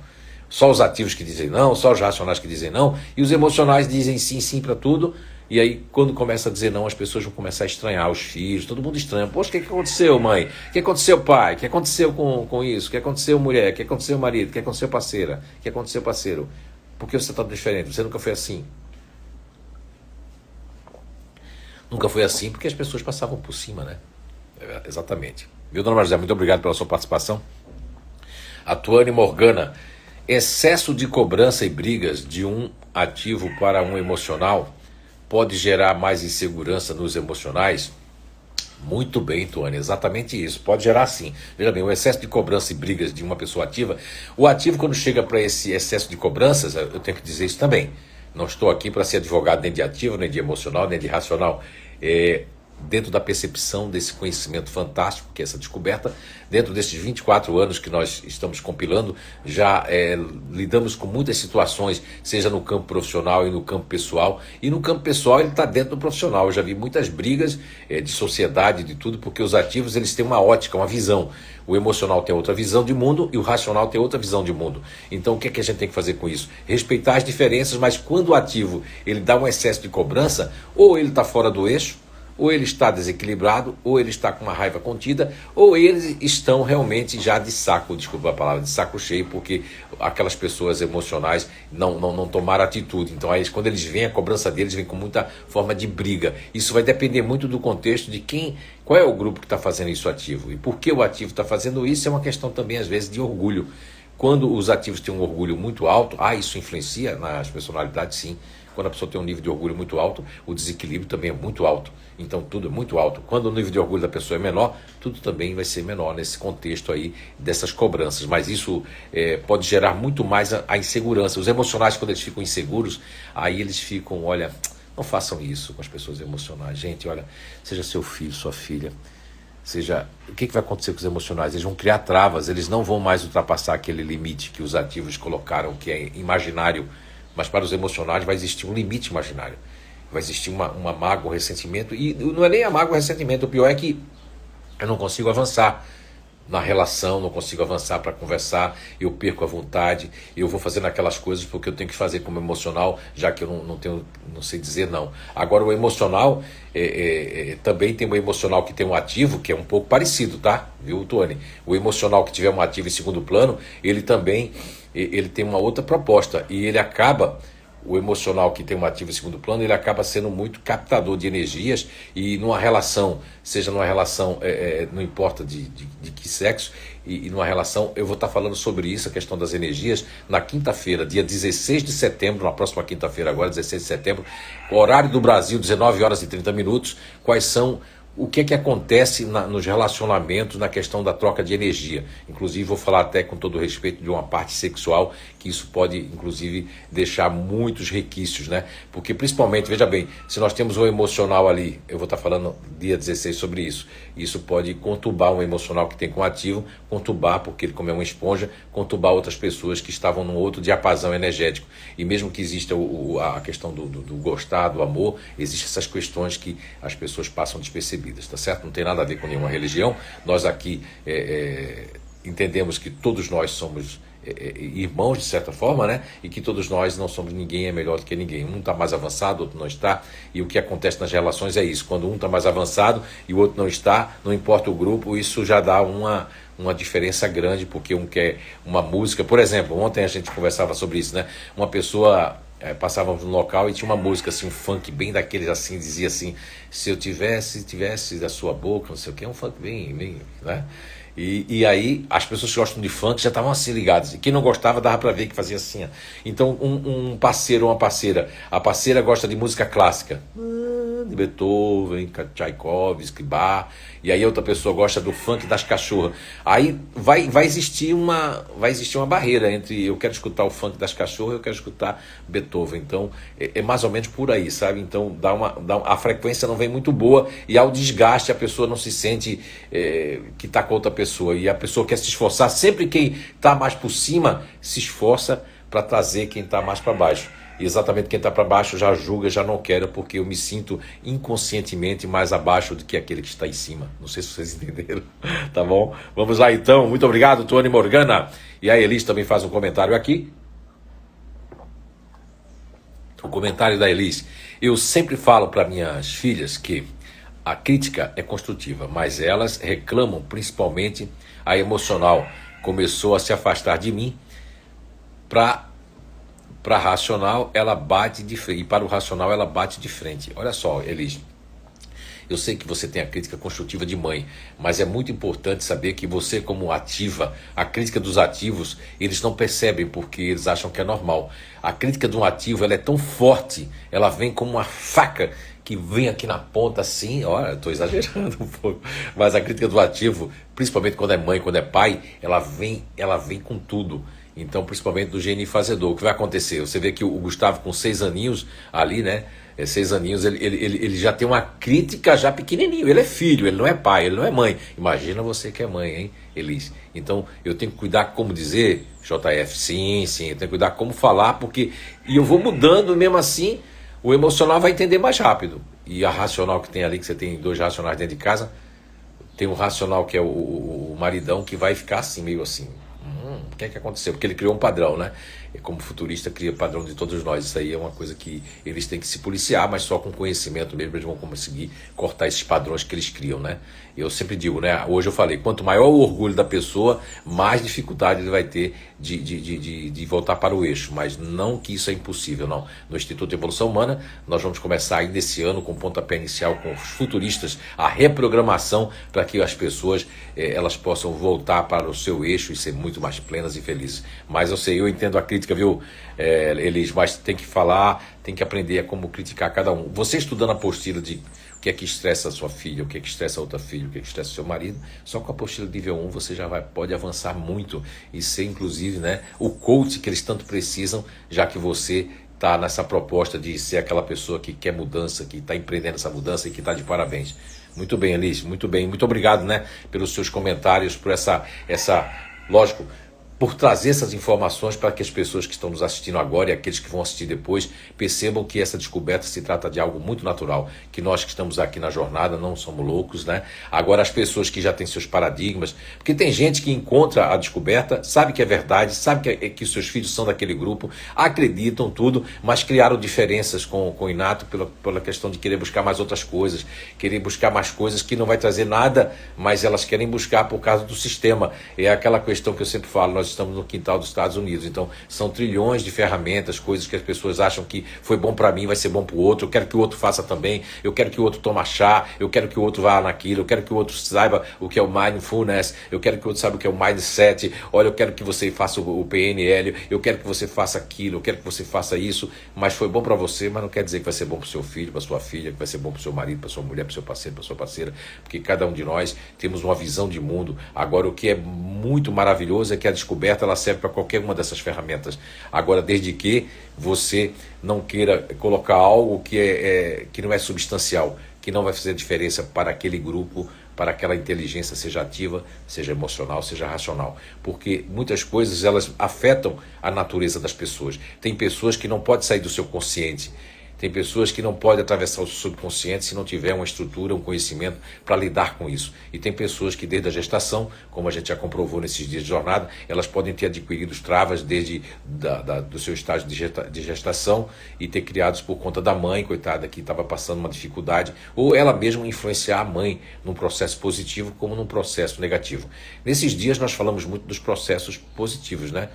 Só os ativos que dizem não, só os racionais que dizem não, e os emocionais dizem sim, sim para tudo. E aí, quando começa a dizer não, as pessoas vão começar a estranhar, os filhos, todo mundo estranha. Poxa, o que aconteceu, mãe? O que aconteceu, pai? O que aconteceu com isso? O que aconteceu, mulher? O que aconteceu, marido? O que aconteceu, parceira? O que aconteceu, parceiro? Por que você está diferente? Você nunca foi assim. Nunca foi assim porque as pessoas passavam por cima, né? Exatamente. Viu, Dona Maria, muito obrigado pela sua participação. A Tuane Morgana, excesso de cobrança e brigas de um ativo para um emocional pode gerar mais insegurança nos emocionais? Muito bem, Tony, exatamente isso. Pode gerar sim. Veja bem, o excesso de cobrança e brigas de uma pessoa ativa, o ativo quando chega para esse excesso de cobranças, eu tenho que dizer isso também. Não estou aqui para ser advogado nem de ativo, nem de emocional, nem de racional. Dentro da percepção desse conhecimento fantástico, que é essa descoberta, dentro desses 24 anos que nós estamos compilando, já lidamos com muitas situações, seja no campo profissional e no campo pessoal. E no campo pessoal ele está dentro do profissional. Eu já vi muitas brigas de sociedade, de tudo, porque os ativos eles têm uma ótica, uma visão. O emocional tem outra visão de mundo e o racional tem outra visão de mundo. Então o que é que a gente tem que fazer com isso? Respeitar as diferenças, mas quando o ativo ele dá um excesso de cobrança, ou ele está fora do eixo, ou ele está desequilibrado, ou ele está com uma raiva contida, ou eles estão realmente já de saco, desculpa a palavra, de saco cheio, porque aquelas pessoas emocionais não tomaram atitude. Então aí quando eles vêm, a cobrança deles vem com muita forma de briga. Isso vai depender muito do contexto de qual é o grupo que está fazendo isso ativo. E por que o ativo está fazendo isso é uma questão também às vezes de orgulho. Quando os ativos têm um orgulho muito alto, isso influencia nas personalidades, sim. Quando a pessoa tem um nível de orgulho muito alto, o desequilíbrio também é muito alto. Então tudo é muito alto. Quando o nível de orgulho da pessoa é menor, tudo também vai ser menor nesse contexto aí dessas cobranças. Mas isso pode gerar muito mais a insegurança. Os emocionais, quando eles ficam inseguros, aí eles ficam, olha, não façam isso com as pessoas emocionais. Gente, olha, seja seu filho, sua filha, o que vai acontecer com os emocionais? Eles vão criar travas, eles não vão mais ultrapassar aquele limite que os ativos colocaram, que é imaginário. Mas para os emocionais vai existir um limite imaginário. Vai existir uma mágoa, um ressentimento. E não é nem a mágoa, o ressentimento. O pior é que eu não consigo avançar na relação, não consigo avançar para conversar, eu perco a vontade, eu vou fazendo aquelas coisas porque eu tenho que fazer como emocional, já que eu não sei dizer não. Agora o emocional, também tem um emocional que tem um ativo, que é um pouco parecido, tá? Viu, Tony? O emocional que tiver um ativo em segundo plano, ele também ele tem uma outra proposta e ele acaba... O emocional que tem um ativo em segundo plano, ele acaba sendo muito captador de energias e numa relação, seja numa relação, não importa de que sexo, e numa relação, eu vou estar falando sobre isso, a questão das energias, na quinta-feira, dia 16 de setembro, na próxima quinta-feira agora, 16 de setembro, horário do Brasil, 19 horas e 30 minutos, quais são... O que é que acontece nos relacionamentos, na questão da troca de energia. Inclusive, vou falar até com todo respeito de uma parte sexual, que isso pode, inclusive, deixar muitos requisitos, né? Porque, principalmente, veja bem, se nós temos um emocional ali, eu vou estar falando dia 16 sobre isso, isso pode conturbar um emocional que tem com ativo, conturbar, porque ele, como é uma esponja, conturbar outras pessoas que estavam num outro diapasão energético. E mesmo que exista a questão do gostar, do amor, existem essas questões que as pessoas passam despercebidas, tá certo? Não tem nada a ver com nenhuma religião. Nós aqui entendemos que todos nós somos irmãos de certa forma, né? E que todos nós não somos, ninguém é melhor do que ninguém. Um está mais avançado, o outro não está. E o que acontece nas relações é isso. Quando um está mais avançado e o outro não está, não importa o grupo, isso já dá uma diferença grande, porque um quer uma música. Por exemplo, ontem a gente conversava sobre isso, né? Uma pessoa... passávamos no local e tinha uma música assim, um funk bem daqueles assim, dizia assim, se eu tivesse da sua boca, não sei o que, é um funk bem, né? E aí as pessoas que gostam de funk já estavam assim ligadas, e quem não gostava dava para ver que fazia assim, ó. Então um parceiro ou uma parceira, a parceira gosta de música clássica, de Beethoven, Tchaikovsky, Bach, e aí outra pessoa gosta do funk das cachorras. Aí vai existir uma barreira entre eu quero escutar o funk das cachorras e eu quero escutar Beethoven. Então é mais ou menos por aí, sabe? Então a frequência não vem muito boa e ao desgaste a pessoa não se sente que está com outra pessoa, e a pessoa quer se esforçar. Sempre quem está mais por cima se esforça para trazer quem está mais para baixo. E exatamente quem está para baixo já julga, já não quero, porque eu me sinto inconscientemente mais abaixo do que aquele que está em cima. Não sei se vocês entenderam, tá bom? Vamos lá então, muito obrigado, Tony Morgana. E a Elis também faz um comentário aqui. O comentário da Elis: eu sempre falo para minhas filhas que a crítica é construtiva, mas elas reclamam, principalmente a emocional. Começou a se afastar de mim. Para racional, ela bate de frente. E para o racional, ela bate de frente. Olha só, Elis, eu sei que você tem a crítica construtiva de mãe, mas é muito importante saber que você, como ativa, a crítica dos ativos, eles não percebem porque eles acham que é normal. A crítica de um ativo, ela é tão forte, ela vem como uma faca que vem aqui na ponta assim, olha, estou exagerando um pouco, mas a crítica do ativo, principalmente quando é mãe, quando é pai, ela vem com tudo. Então, principalmente do gênio fazedor. O que vai acontecer? Você vê que o Gustavo, com 6 aninhos ali, né? 6 aninhos, ele já tem uma crítica já pequenininho. Ele é filho, ele não é pai, ele não é mãe. Imagina você que é mãe, hein, Elis? Então, eu tenho que cuidar como dizer, JF, sim, eu tenho que cuidar como falar, porque... E eu vou mudando, mesmo assim, o emocional vai entender mais rápido. E a racional que tem ali, que você tem 2 racionais dentro de casa, tem um racional que é o maridão, que vai ficar assim, meio assim... O que é que aconteceu? Porque ele criou um padrão, né? E como futurista, cria padrão de todos nós. Isso aí é uma coisa que eles têm que se policiar, mas só com conhecimento mesmo eles vão conseguir cortar esses padrões que eles criam, né? Eu sempre digo, né? Hoje eu falei, quanto maior o orgulho da pessoa, mais dificuldade ele vai ter de voltar para o eixo. Mas não que isso é impossível, não. No Instituto de Evolução Humana, nós vamos começar ainda esse ano com pontapé inicial com os futuristas, a reprogramação para que as pessoas elas possam voltar para o seu eixo e ser muito mais plenas e felizes. Mas eu entendo a crítica, viu, Elis? Mas tem que falar, tem que aprender a como criticar cada um. Você estudando a apostila de o que é que estressa a sua filha, o que é que estressa a outra filha, o que é que estressa o seu marido, só com a apostila de nível 1 você já pode avançar muito e ser, inclusive, né, o coach que eles tanto precisam, já que você está nessa proposta de ser aquela pessoa que quer mudança, que está empreendendo essa mudança e que está de parabéns. Muito bem, Elis, muito bem. Muito obrigado, né, pelos seus comentários, por essa lógico, por trazer essas informações para que as pessoas que estão nos assistindo agora e aqueles que vão assistir depois percebam que essa descoberta se trata de algo muito natural, que nós que estamos aqui na jornada não somos loucos, né? Agora as pessoas que já têm seus paradigmas, porque tem gente que encontra a descoberta, sabe que é verdade, sabe que os seus filhos são daquele grupo, acreditam tudo, mas criaram diferenças com o Inato pela questão de querer buscar mais outras coisas, querer buscar mais coisas que não vai trazer nada, mas elas querem buscar por causa do sistema. É aquela questão que eu sempre falo, nós estamos no quintal dos Estados Unidos, então são trilhões de ferramentas, coisas que as pessoas acham que foi bom para mim, vai ser bom para o outro, eu quero que o outro faça também, eu quero que o outro tome chá, eu quero que o outro vá naquilo, eu quero que o outro saiba o que é o mindfulness, eu quero que o outro saiba o que é o mindset, olha, eu quero que você faça o PNL, eu quero que você faça aquilo, eu quero que você faça isso, mas foi bom para você, mas não quer dizer que vai ser bom para o seu filho, para sua filha, que vai ser bom para o seu marido, para sua mulher, para o seu parceiro, para sua parceira, porque cada um de nós temos uma visão de mundo. Agora, o que é muito maravilhoso é que a descoberta ela serve para qualquer uma dessas ferramentas. Agora, desde que você não queira colocar algo que não é substancial, que não vai fazer diferença para aquele grupo, para aquela inteligência, seja ativa, seja emocional, seja racional. Porque muitas coisas elas afetam a natureza das pessoas. Tem pessoas que não podem sair do seu consciente. Tem pessoas que não podem atravessar o subconsciente se não tiver uma estrutura, um conhecimento para lidar com isso. E tem pessoas que desde a gestação, como a gente já comprovou nesses dias de jornada, elas podem ter adquirido travas desde do seu estágio de gestação e ter criados por conta da mãe, coitada, que estava passando uma dificuldade, ou ela mesma influenciar a mãe num processo positivo como num processo negativo. Nesses dias nós falamos muito dos processos positivos, né?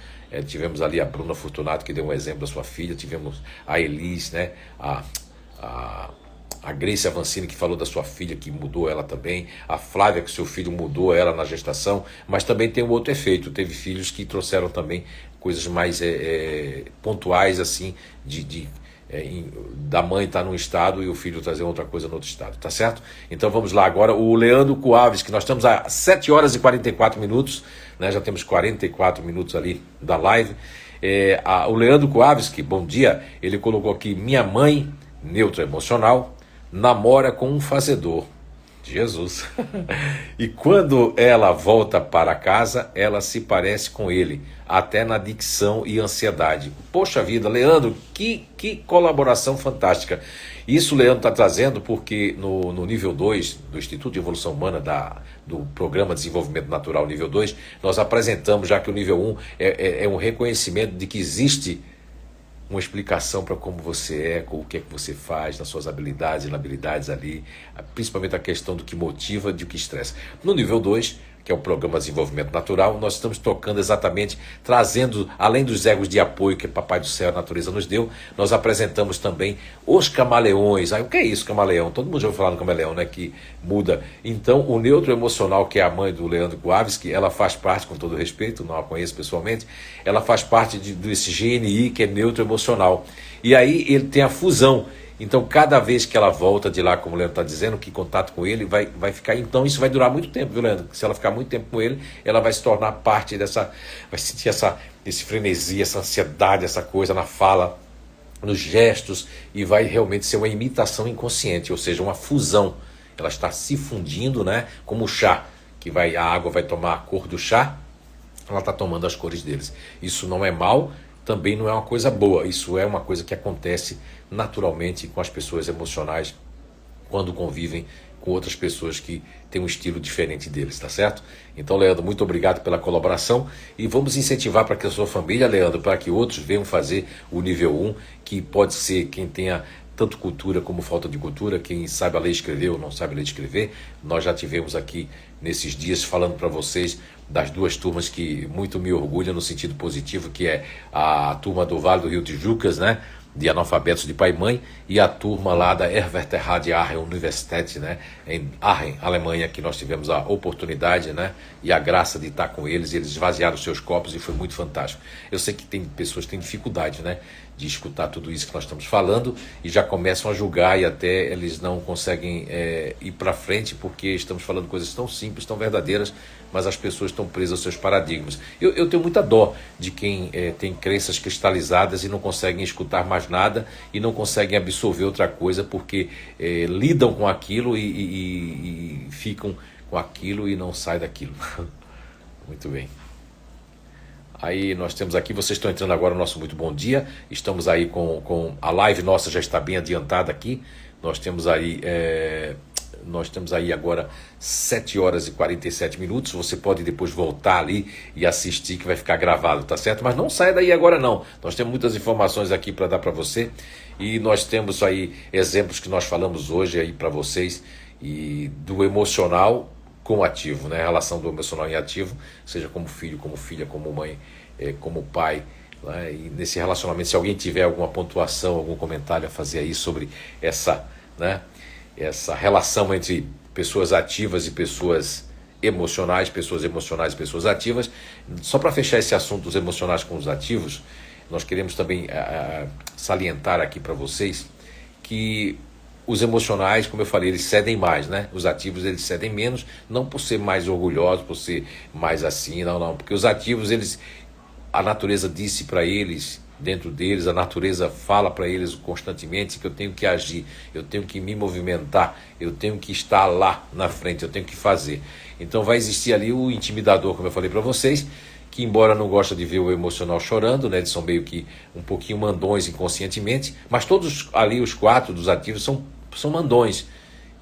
Tivemos ali a Bruna Fortunato, que deu um exemplo da sua filha, tivemos a Elis, né? A Grace Avancini, que falou da sua filha, que mudou ela também, a Flávia, que seu filho mudou ela na gestação, mas também tem um outro efeito, teve filhos que trouxeram também coisas mais pontuais, assim, da mãe estar num estado e o filho trazer outra coisa no outro estado, tá certo? Então vamos lá agora, o Leandro Coaves, que nós estamos a 7 horas e 44 minutos, né? Já temos 44 minutos ali da live. O Leandro Coaves, que bom dia, ele colocou aqui: minha mãe, neutro emocional, namora com um fazedor. Jesus. E quando ela volta para casa, ela se parece com ele, até na dicção e ansiedade. Poxa vida, Leandro, que colaboração fantástica. Isso o Leandro está trazendo porque no nível 2 do Instituto de Evolução Humana, do Programa de Desenvolvimento Natural nível 2, nós apresentamos já que o nível 1 é um reconhecimento de que existe uma explicação para como você é, o que é que você faz, nas suas habilidades e inabilidades ali, principalmente a questão do que motiva e do que estressa. No nível 2, que é o Programa de Desenvolvimento Natural, nós estamos tocando exatamente, trazendo, além dos egos de apoio que Papai do Céu, a natureza nos deu, nós apresentamos também os camaleões. O que é isso, camaleão? Todo mundo já ouviu falar no camaleão, né, que muda. Então, o neutro emocional, que é a mãe do Leandro Kuavski, ela faz parte, com todo respeito, não a conheço pessoalmente, ela faz parte desse GNI, que é neutro emocional. E aí ele tem a fusão. Então, cada vez que ela volta de lá, como o Leandro está dizendo, que contato com ele vai ficar. Então, isso vai durar muito tempo, viu, Leandro? Se ela ficar muito tempo com ele, ela vai se tornar parte dessa. Vai sentir esse frenesi, essa ansiedade, essa coisa na fala, nos gestos, e vai realmente ser uma imitação inconsciente, ou seja, uma fusão. Ela está se fundindo, né? Como o chá, a água vai tomar a cor do chá, ela está tomando as cores deles. Isso não é mal, também não é uma coisa boa. Isso é uma coisa que acontece naturalmente com as pessoas emocionais quando convivem com outras pessoas que têm um estilo diferente deles, tá certo? Então, Leandro, muito obrigado pela colaboração e vamos incentivar para que a sua família, Leandro, para que outros venham fazer o nível 1, que pode ser quem tenha tanto cultura como falta de cultura, quem sabe ler e escrever ou não sabe ler e escrever. Nós já tivemos aqui nesses dias falando para vocês das duas turmas que muito me orgulham no sentido positivo, que é a turma do Vale do Rio Tijucas, né? De analfabetos de pai e mãe, e a turma lá da Erweterrad Aachen Universität, né, em Aachen, Alemanha, que nós tivemos a oportunidade, né, e a graça de estar com eles, e eles esvaziaram seus copos e foi muito fantástico. Eu sei que tem pessoas que têm dificuldade, né, de escutar tudo isso que nós estamos falando e já começam a julgar e até eles não conseguem ir para frente porque estamos falando coisas tão simples, tão verdadeiras, mas as pessoas estão presas aos seus paradigmas. Eu tenho muita dó de quem tem crenças cristalizadas e não conseguem escutar mais nada e não conseguem absorver outra coisa porque lidam com aquilo e ficam com aquilo e não saem daquilo. Muito bem. Aí nós temos aqui, vocês estão entrando agora no nosso muito bom dia, estamos aí com a live nossa já está bem adiantada aqui, nós temos aí agora 7 horas e 47 minutos, você pode depois voltar ali e assistir que vai ficar gravado, tá certo? Mas não saia daí agora não, nós temos muitas informações aqui para dar para você e nós temos aí exemplos que nós falamos hoje aí para vocês e do emocional com o ativo, né? A relação do emocional e ativo, seja como filho, como filha, como mãe, como pai, né? E nesse relacionamento, se alguém tiver alguma pontuação, algum comentário a fazer aí sobre essa, né? Essa relação entre pessoas ativas e pessoas emocionais e pessoas ativas. Só para fechar esse assunto dos emocionais com os ativos, nós queremos também salientar aqui para vocês que os emocionais, como eu falei, eles cedem mais, né? Os ativos, eles cedem menos, não por ser mais orgulhosos, por ser mais assim, não. Porque os ativos, a natureza disse para eles, dentro deles, a natureza fala para eles constantemente que eu tenho que agir, eu tenho que me movimentar, eu tenho que estar lá na frente, eu tenho que fazer. Então vai existir ali o intimidador, como eu falei para vocês, que embora não gosta de ver o emocional chorando, né? Eles são meio que um pouquinho mandões inconscientemente, mas todos ali, os 4 dos ativos, são mandões.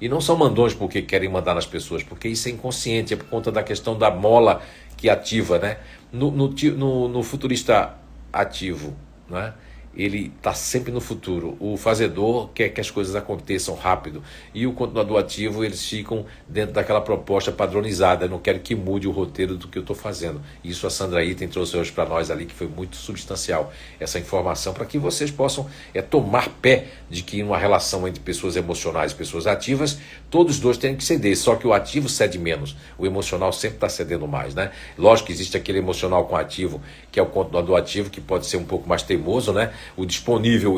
E não são mandões porque querem mandar nas pessoas, porque isso é inconsciente, é por conta da questão da mola que ativa, né? No futurista ativo, né? Ele está sempre no futuro. O fazedor quer que as coisas aconteçam rápido. E o continuador ativo, eles ficam dentro daquela proposta padronizada. Eu não quero que mude o roteiro do que eu estou fazendo. Isso a Sandra Item trouxe hoje para nós ali, que foi muito substancial. Essa informação para que vocês possam tomar pé de que uma relação entre pessoas emocionais e pessoas ativas, todos dois têm que ceder. Só que o ativo cede menos. O emocional sempre está cedendo mais, né? Lógico que existe aquele emocional com ativo, que é o continuador ativo, que pode ser um pouco mais teimoso, né? O disponível,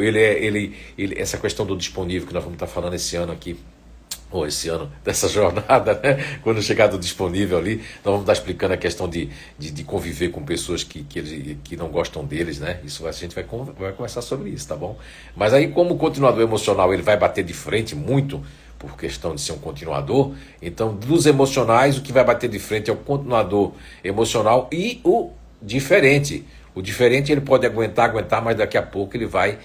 essa questão do disponível que nós vamos estar falando esse ano aqui, ou esse ano dessa jornada, né? Quando chegar do disponível ali, nós vamos estar explicando a questão de conviver com pessoas que não gostam deles, né? Isso a gente vai conversar sobre isso, tá bom? Mas aí, como o continuador emocional ele vai bater de frente muito, por questão de ser um continuador, então dos emocionais o que vai bater de frente é o continuador emocional e o diferente. O diferente ele pode aguentar, mas daqui a pouco ele vai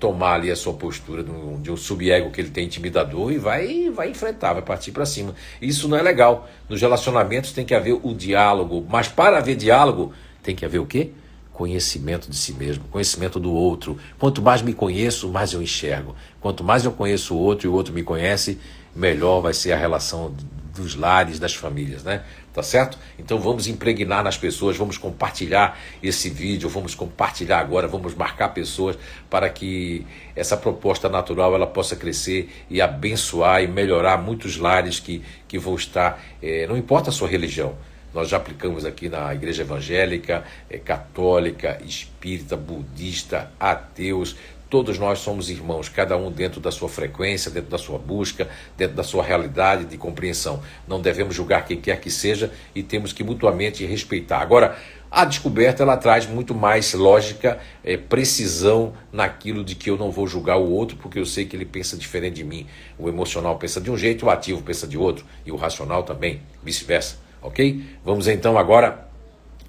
tomar ali a sua postura de um sub-ego que ele tem intimidador e vai enfrentar, vai partir para cima. Isso não é legal. Nos relacionamentos tem que haver o diálogo, mas para haver diálogo tem que haver o quê? Conhecimento de si mesmo, conhecimento do outro. Quanto mais me conheço, mais eu enxergo. Quanto mais eu conheço o outro e o outro me conhece, melhor vai ser a relação dos lares, das famílias, né? Tá certo? Então vamos impregnar nas pessoas, vamos compartilhar esse vídeo, vamos compartilhar agora, vamos marcar pessoas para que essa proposta natural ela possa crescer e abençoar e melhorar muitos lares que vão estar, não importa a sua religião. Nós já aplicamos aqui na igreja evangélica, católica, espírita, budista, ateus, todos nós somos irmãos, cada um dentro da sua frequência, dentro da sua busca, dentro da sua realidade de compreensão. Não devemos julgar quem quer que seja e temos que mutuamente respeitar. Agora, a descoberta ela traz muito mais lógica, precisão naquilo de que eu não vou julgar o outro, porque eu sei que ele pensa diferente de mim. O emocional pensa de um jeito, o ativo pensa de outro, e o racional também, vice-versa, ok? Vamos então agora,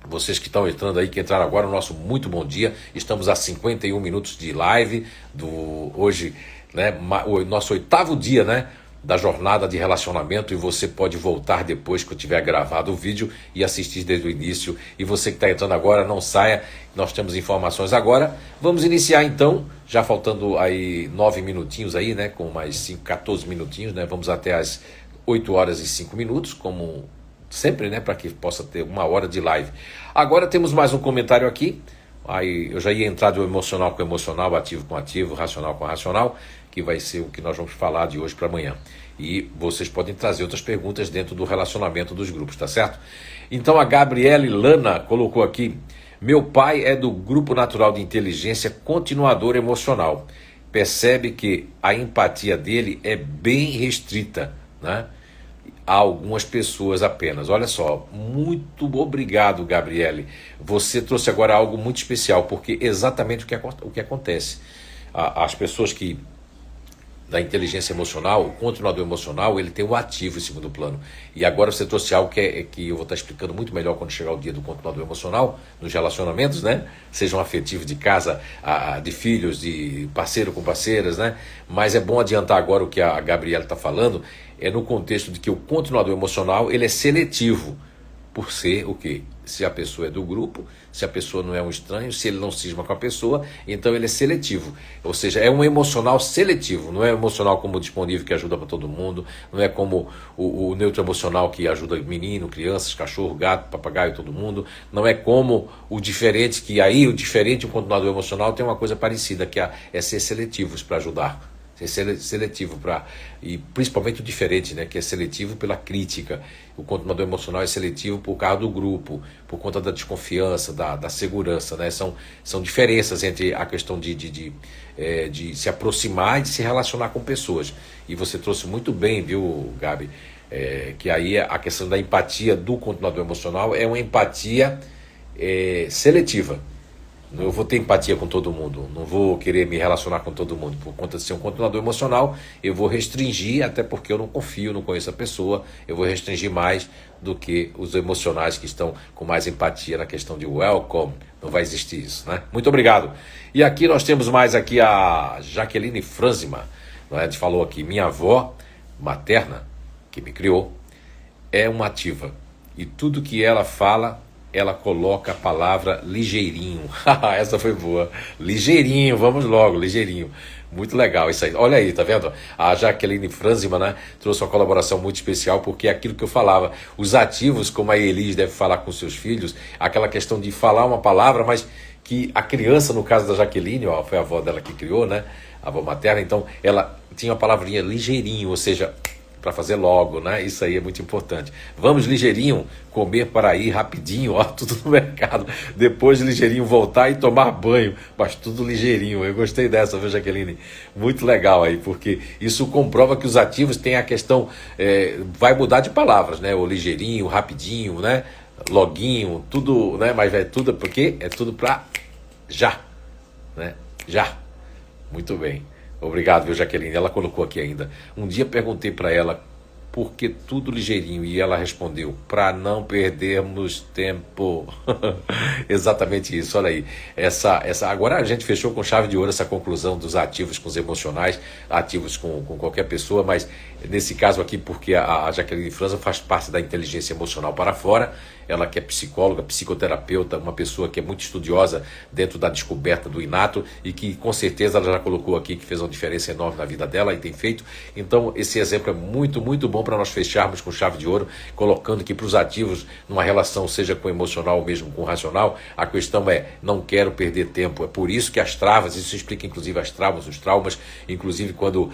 vocês que estão entrando aí, que entraram agora, o nosso muito bom dia. Estamos a 51 minutos de live, hoje, né, o nosso 8º dia, né? Da jornada de relacionamento, e você pode voltar depois que eu tiver gravado o vídeo e assistir desde o início. E você que está entrando agora, não saia, nós temos informações agora. Vamos iniciar então, já faltando aí 9 minutinhos aí, né, com mais 5, 14 minutinhos, né, vamos até as 8 horas e 5 minutos, como sempre, né, para que possa ter 1 hora de live. Agora temos mais um comentário aqui. Aí eu já ia entrar do emocional com emocional, ativo com ativo, racional com racional, que vai ser o que nós vamos falar de hoje para amanhã. E vocês podem trazer outras perguntas dentro do relacionamento dos grupos, tá certo? Então a Gabriele Lana colocou aqui: meu pai é do Grupo Natural de Inteligência Continuador Emocional. Percebe que a empatia dele é bem restrita, né? A algumas pessoas apenas. Olha só, muito obrigado, Gabriele. Você trouxe agora algo muito especial, porque exatamente o que acontece. As pessoas que da inteligência emocional, o continuador emocional, ele tem o ativo em segundo plano. E agora você trouxe algo que eu vou estar explicando muito melhor quando chegar o dia do continuador emocional, nos relacionamentos, né? Sejam afetivos de casa, de filhos, de parceiro com parceiras, né? Mas é bom adiantar agora o que a Gabriela está falando, é no contexto de que o continuador emocional, ele é seletivo, por ser o quê? Se a pessoa é do grupo, se a pessoa não é um estranho, se ele não cisma com a pessoa, então ele é seletivo. Ou seja, é um emocional seletivo, não é emocional como o disponível que ajuda para todo mundo, não é como o neutro emocional que ajuda menino, crianças, cachorro, gato, papagaio, todo mundo, não é como o diferente, que aí o diferente, o continuador emocional tem uma coisa parecida, que é ser seletivos para ajudar. Ser seletivo e principalmente o diferente, né, que é seletivo pela crítica. O continuador emocional é seletivo por causa do grupo, por conta da desconfiança, da segurança, né? São diferenças entre a questão de se aproximar e de se relacionar com pessoas. E você trouxe muito bem, viu, Gabi, que aí a questão da empatia do continuador emocional é uma empatia seletiva. Eu vou ter empatia com todo mundo, não vou querer me relacionar com todo mundo. Por conta de ser um continuador emocional, eu vou restringir, até porque eu não confio, não conheço a pessoa, eu vou restringir mais do que os emocionais que estão com mais empatia na questão de welcome. Não vai existir isso, né? Muito obrigado. E aqui nós temos mais aqui a Jaqueline Franzima. A gente falou aqui, minha avó materna, que me criou, é uma ativa. E tudo que ela fala, ela coloca a palavra ligeirinho. Essa foi boa. Ligeirinho, vamos logo, ligeirinho. Muito legal isso aí. Olha aí, tá vendo? A Jaqueline Franzima, né, trouxe uma colaboração muito especial, porque é aquilo que eu falava. Os ativos, como a Elis deve falar com seus filhos, aquela questão de falar uma palavra, mas que a criança, no caso da Jaqueline, ó, foi a avó dela que criou, né? A avó materna, então ela tinha a palavrinha ligeirinho, ou seja, para fazer logo, né? Isso aí é muito importante. Vamos ligeirinho comer para ir rapidinho, ó, tudo no mercado. Depois ligeirinho voltar e tomar banho, mas tudo ligeirinho. Eu gostei dessa, viu, Jaqueline? Muito legal aí, porque isso comprova que os ativos têm a questão, vai mudar de palavras, né? O ligeirinho, rapidinho, né? Loguinho, tudo, né? Mas é tudo porque é tudo para já, né? Já. Muito bem. Obrigado, viu, Jaqueline? Ela colocou aqui ainda. Um dia perguntei para ela por que tudo ligeirinho e ela respondeu, para não perdermos tempo. Exatamente isso, olha aí. Agora a gente fechou com chave de ouro essa conclusão dos ativos com os emocionais, ativos com qualquer pessoa, mas nesse caso aqui, porque a Jaqueline Franza faz parte da inteligência emocional para fora, ela que é psicóloga, psicoterapeuta, uma pessoa que é muito estudiosa dentro da descoberta do inato e que com certeza ela já colocou aqui que fez uma diferença enorme na vida dela e tem feito. Então esse exemplo é muito, muito bom para nós fecharmos com chave de ouro, colocando que para os ativos, numa relação, seja com o emocional ou mesmo com o racional, a questão é, não quero perder tempo. É por isso que as travas, isso explica inclusive as travas, os traumas, inclusive quando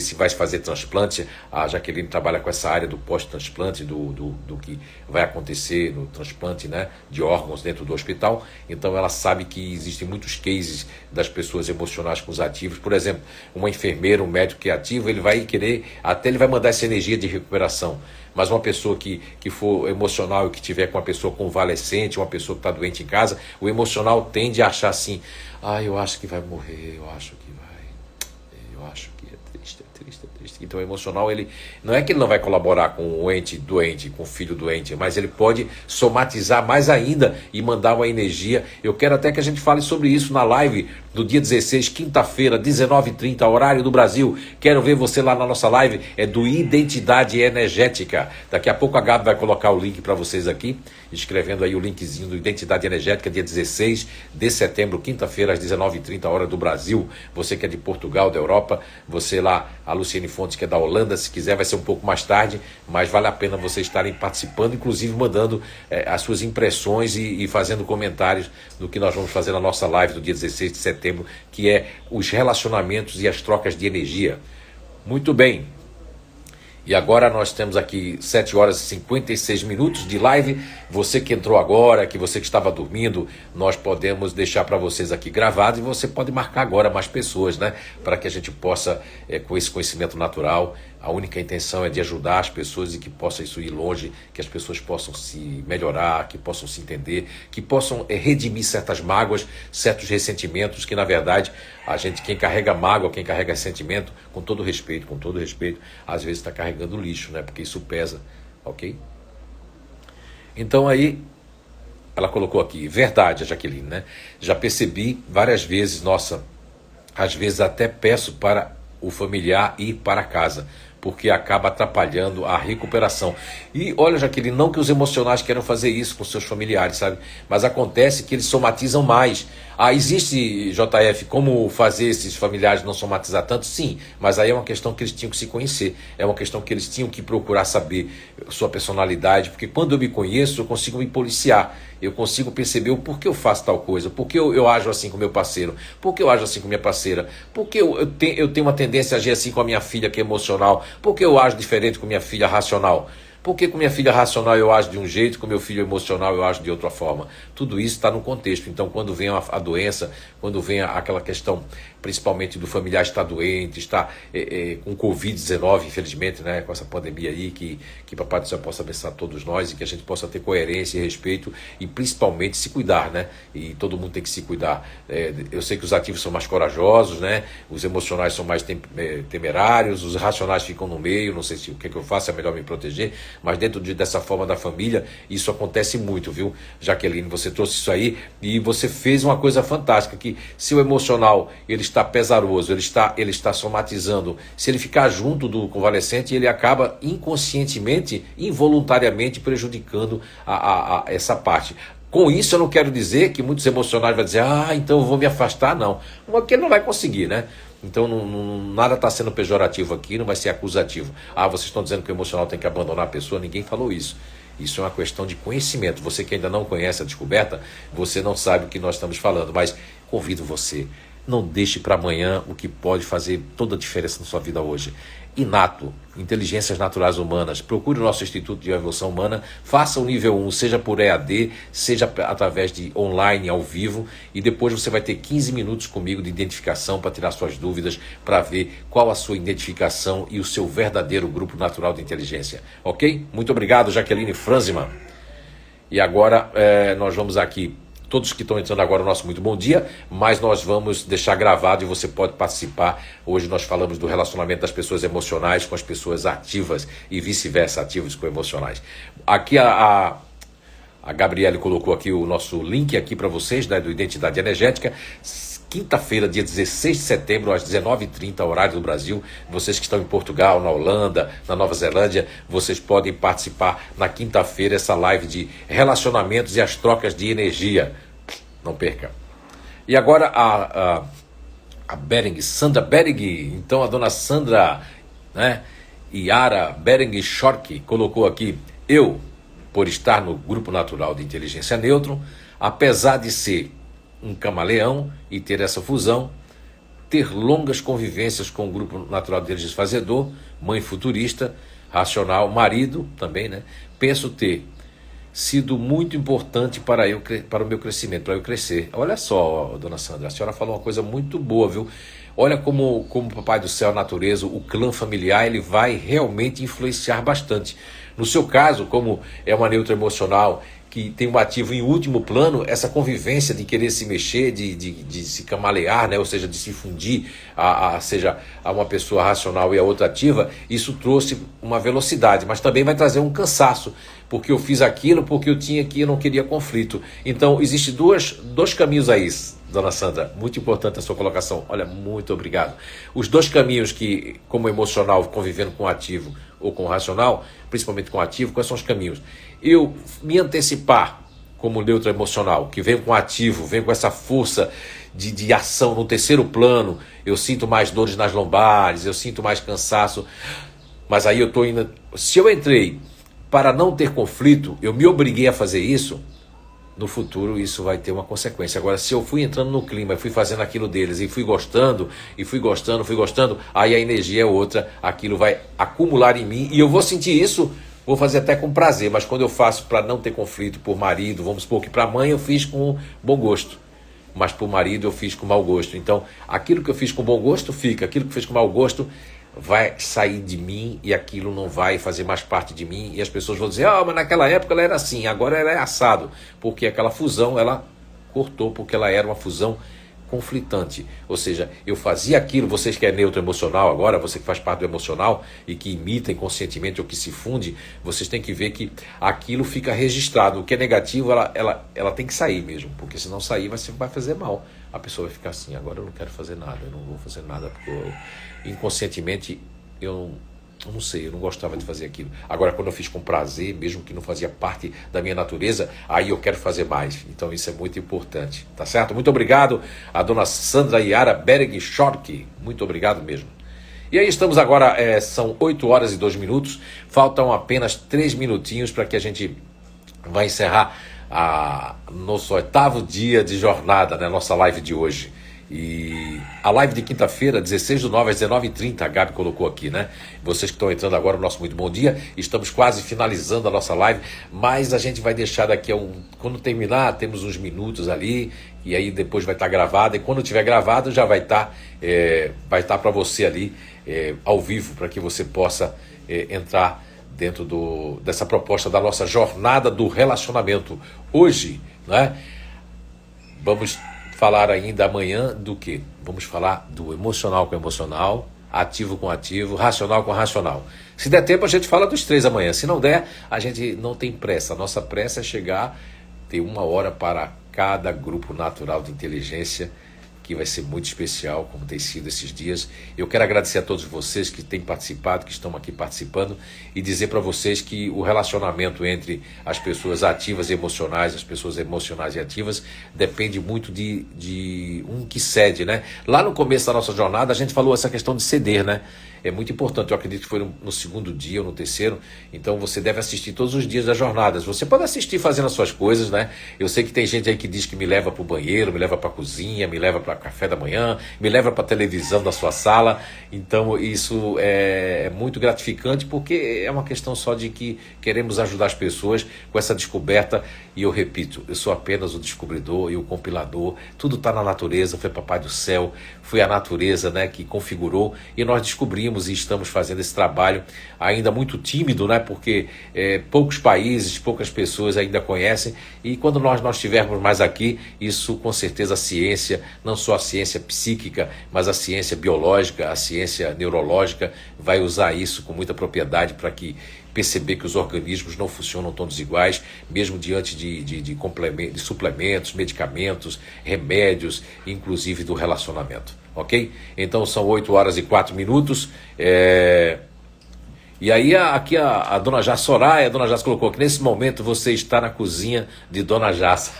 se vai fazer transplante, transplantes. A Jaqueline trabalha com essa área do pós-transplante, do que vai acontecer no transplante, né, de órgãos dentro do hospital. Então ela sabe que existem muitos cases das pessoas emocionais com os ativos. Por exemplo, uma enfermeira, um médico que é ativo, ele vai querer, até ele vai mandar essa energia de recuperação. Mas uma pessoa que for emocional e que tiver com uma pessoa convalescente, uma pessoa que está doente em casa, o emocional tende a achar assim, eu acho que vai morrer, eu acho que é triste, é triste, é triste. Então o emocional, ele não é que ele não vai colaborar com o ente doente, com o filho doente, mas ele pode somatizar mais ainda e mandar uma energia. Eu quero até que a gente fale sobre isso na live do dia 16, quinta-feira, 19h30, horário do Brasil. Quero ver você lá na nossa live, é do Identidade Energética. Daqui a pouco a Gabi vai colocar o link para vocês aqui, escrevendo aí o linkzinho do Identidade Energética, dia 16 de setembro, quinta-feira, às 19h30, hora do Brasil. Você que é de Portugal, da Europa, você lá, a Luciene Fontes, que é da Holanda, se quiser vai ser um pouco mais tarde, mas vale a pena vocês estarem participando, inclusive mandando as suas impressões e fazendo comentários do que nós vamos fazer na nossa live do dia 16 de setembro, que é os relacionamentos e as trocas de energia. Muito bem. E agora nós temos aqui 7 horas e 56 minutos de live. Você que entrou agora, que você que estava dormindo, nós podemos deixar para vocês aqui gravado e você pode marcar agora mais pessoas, né? Para que a gente possa, com esse conhecimento natural, a única intenção é de ajudar as pessoas e que possa isso ir longe, que as pessoas possam se melhorar, que possam se entender, que possam redimir certas mágoas, certos ressentimentos, que na verdade a gente, quem carrega mágoa, quem carrega ressentimento, com todo respeito, às vezes está carregando lixo, né? Porque isso pesa, ok? Então aí, ela colocou aqui, verdade, a Jaqueline, né? Já percebi várias vezes, nossa, às vezes até peço para o familiar ir para casa, porque acaba atrapalhando a recuperação. E olha, Jaqueline, não que os emocionais queiram fazer isso com seus familiares, sabe? Mas acontece que eles somatizam mais. Existe, JF, como fazer esses familiares não somatizar tanto? Sim, mas aí é uma questão que eles tinham que se conhecer, é uma questão que eles tinham que procurar saber sua personalidade, porque quando eu me conheço, eu consigo me policiar, eu consigo perceber o porquê eu faço tal coisa, porquê eu ajo assim com meu parceiro, porquê eu ajo assim com minha parceira, porquê eu tenho uma tendência a agir assim com a minha filha que é emocional, porquê eu ajo diferente com minha filha racional. Porque com minha filha racional eu ajo de um jeito, com meu filho emocional eu ajo de outra forma. Tudo isso está no contexto. Então, quando vem a doença, quando vem aquela questão, principalmente do familiar estar doente, está com Covid-19, infelizmente, né, com essa pandemia aí, que Papai do Céu possa abençoar todos nós e que a gente possa ter coerência e respeito e principalmente se cuidar, né? E todo mundo tem que se cuidar. Eu sei que os ativos são mais corajosos, né? Os emocionais são mais temerários, os racionais ficam no meio, não sei se o que eu faço é melhor me proteger, mas dentro dessa forma da família, isso acontece muito, viu? Jaqueline, você trouxe isso aí e você fez uma coisa fantástica, que se o emocional ele está pesaroso, ele está somatizando, se ele ficar junto do convalescente, ele acaba inconscientemente, involuntariamente prejudicando essa parte. Com isso eu não quero dizer que muitos emocionais vão dizer, então eu vou me afastar, não. Porque ele não vai conseguir, né? Então nada está sendo pejorativo aqui, não vai ser acusativo. Vocês estão dizendo que o emocional tem que abandonar a pessoa, ninguém falou isso. Isso é uma questão de conhecimento. Você que ainda não conhece a descoberta, você não sabe o que nós estamos falando, mas convido você, não deixe para amanhã o que pode fazer toda a diferença na sua vida hoje. Inato, inteligências naturais humanas, procure o nosso Instituto de Evolução Humana, faça o nível 1, seja por EAD, seja através de online, ao vivo, e depois você vai ter 15 minutos comigo de identificação para tirar suas dúvidas, para ver qual a sua identificação e o seu verdadeiro grupo natural de inteligência, ok? Muito obrigado, Jaqueline Franzman. E agora nós vamos aqui, todos que estão entrando agora, o nosso muito bom dia, mas nós vamos deixar gravado e você pode participar. Hoje nós falamos do relacionamento das pessoas emocionais com as pessoas ativas e vice-versa, ativos com emocionais. Aqui a Gabriele colocou aqui o nosso link aqui para vocês, né, do Identidade Energética. Quinta-feira, dia 16 de setembro, às 19h30, horário do Brasil. Vocês que estão em Portugal, na Holanda, na Nova Zelândia, vocês podem participar na quinta-feira, essa live de relacionamentos e as trocas de energia. Não perca. E agora a Bering, Sandra Bering. Então a dona Sandra, né, Yara Bering Shork colocou aqui, eu, por estar no Grupo Natural de Inteligência Nêutron, apesar de ser um camaleão e ter essa fusão, ter longas convivências com o grupo natural de energia fazedor, mãe futurista, racional, marido também, né? Penso ter sido muito importante para o meu crescimento, para eu crescer. Olha só, dona Sandra, a senhora falou uma coisa muito boa, viu? Olha como o Papai do Céu, a natureza, o clã familiar, ele vai realmente influenciar bastante. No seu caso, como é uma neuroemocional que tem um ativo em último plano, essa convivência de querer se mexer, de se camalear, né? Ou seja, de se fundir, seja a uma pessoa racional e a outra ativa, isso trouxe uma velocidade, mas também vai trazer um cansaço, porque eu fiz aquilo, porque eu não queria conflito. Então, existem dois caminhos aí, dona Sandra, muito importante a sua colocação. Olha, muito obrigado. Os dois caminhos que, como emocional, convivendo com o ativo ou com o racional, principalmente com o ativo, quais são os caminhos? Eu me antecipar como neutro emocional, que vem com o ativo, vem com essa força de ação no terceiro plano, eu sinto mais dores nas lombares, eu sinto mais cansaço, mas aí eu estou indo... Se eu entrei para não ter conflito, eu me obriguei a fazer isso, no futuro isso vai ter uma consequência. Agora, se eu fui entrando no clima, fui fazendo aquilo deles e fui gostando, aí a energia é outra, aquilo vai acumular em mim e eu vou sentir isso, vou fazer até com prazer, mas quando eu faço para não ter conflito por marido, vamos supor que para a mãe eu fiz com bom gosto, mas para o marido eu fiz com mau gosto. Então, aquilo que eu fiz com bom gosto fica, aquilo que eu fiz com mau gosto vai sair de mim e aquilo não vai fazer mais parte de mim e as pessoas vão dizer, mas naquela época ela era assim, agora ela é assado, porque aquela fusão ela cortou, porque ela era uma fusão conflitante, ou seja, eu fazia aquilo, vocês que é neutro emocional agora, você que faz parte do emocional e que imita inconscientemente ou que se funde, vocês têm que ver que aquilo fica registrado, o que é negativo ela tem que sair mesmo, porque se não sair vai fazer mal, a pessoa vai ficar assim, agora eu não quero fazer nada, eu não vou fazer nada, porque inconscientemente eu não sei, eu não gostava de fazer aquilo. Agora, quando eu fiz com prazer, mesmo que não fazia parte da minha natureza, aí eu quero fazer mais. Então isso é muito importante, tá certo? Muito obrigado a dona Sandra Yara Berg Schork, muito obrigado mesmo. E aí estamos agora, são 8 horas e 2 minutos, faltam apenas 3 minutinhos para que a gente vai encerrar nosso 8º dia de jornada, né? Nossa live de hoje. E a live de quinta-feira, 16/9 às 19h30, a Gabi colocou aqui, né? Vocês que estão entrando agora no nosso muito bom dia, estamos quase finalizando a nossa live, mas a gente vai deixar daqui quando terminar, temos uns minutos ali, e aí depois vai estar gravado, e quando tiver gravado já vai estar para você ali, ao vivo, para que você possa entrar dentro dessa proposta da nossa jornada do relacionamento. Hoje, né? Vamos falar ainda amanhã do quê? Vamos falar do emocional com emocional, ativo com ativo, racional com racional. Se der tempo, a gente fala dos 3 amanhã. Se não der, a gente não tem pressa. A nossa pressa é chegar, ter 1 hora para cada grupo natural de inteligência, que vai ser muito especial, como tem sido esses dias. Eu quero agradecer a todos vocês que têm participado, que estão aqui participando, e dizer para vocês que o relacionamento entre as pessoas ativas e emocionais, as pessoas emocionais e ativas, depende muito de um que cede, né? Lá no começo da nossa jornada, a gente falou essa questão de ceder, né? É muito importante, eu acredito que foi no 2º dia ou no 3º, então você deve assistir todos os dias das jornadas. Você pode assistir fazendo as suas coisas, né? Eu sei que tem gente aí que diz que me leva para o banheiro, me leva para a cozinha, me leva para café da manhã, me leva para a televisão da sua sala, então isso é muito gratificante, porque é uma questão só de que queremos ajudar as pessoas com essa descoberta, e eu repito, eu sou apenas o descobridor e o compilador, tudo está na natureza, foi Papai do Céu, foi a natureza, né, que configurou, e nós descobrimos e estamos fazendo esse trabalho ainda muito tímido, né, porque poucos países, poucas pessoas ainda conhecem, e quando nós estivermos mais aqui, isso com certeza a ciência, não só a ciência psíquica, mas a ciência biológica, a ciência neurológica, vai usar isso com muita propriedade para perceber que os organismos não funcionam todos iguais, mesmo diante de suplementos, medicamentos, remédios, inclusive do relacionamento, ok? Então são 8 horas e 4 minutos, e aí aqui a dona Jassa Soraya, a dona Jassa colocou que nesse momento você está na cozinha de dona Jassa.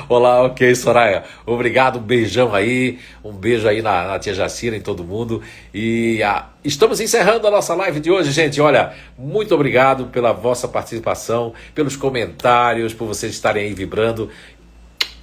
Olá, ok, Soraya, obrigado, um beijão aí, um beijo aí na tia Jacira, em todo mundo, e estamos encerrando a nossa live de hoje, gente. Olha, muito obrigado pela vossa participação, pelos comentários, por vocês estarem aí vibrando.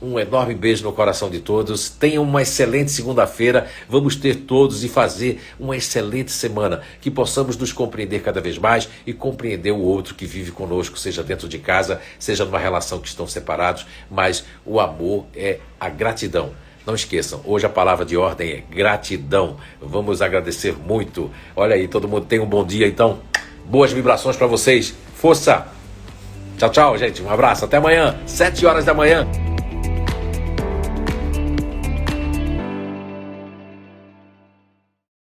Um enorme beijo no coração de todos. Tenham uma excelente segunda-feira. Vamos ter todos e fazer uma excelente semana. Que possamos nos compreender cada vez mais e compreender o outro que vive conosco, seja dentro de casa, seja numa relação que estão separados. Mas o amor é a gratidão. Não esqueçam, hoje a palavra de ordem é gratidão. Vamos agradecer muito. Olha aí, todo mundo tem um bom dia, então. Boas vibrações para vocês. Força! Tchau, tchau, gente. Um abraço. Até amanhã, 7 horas da manhã.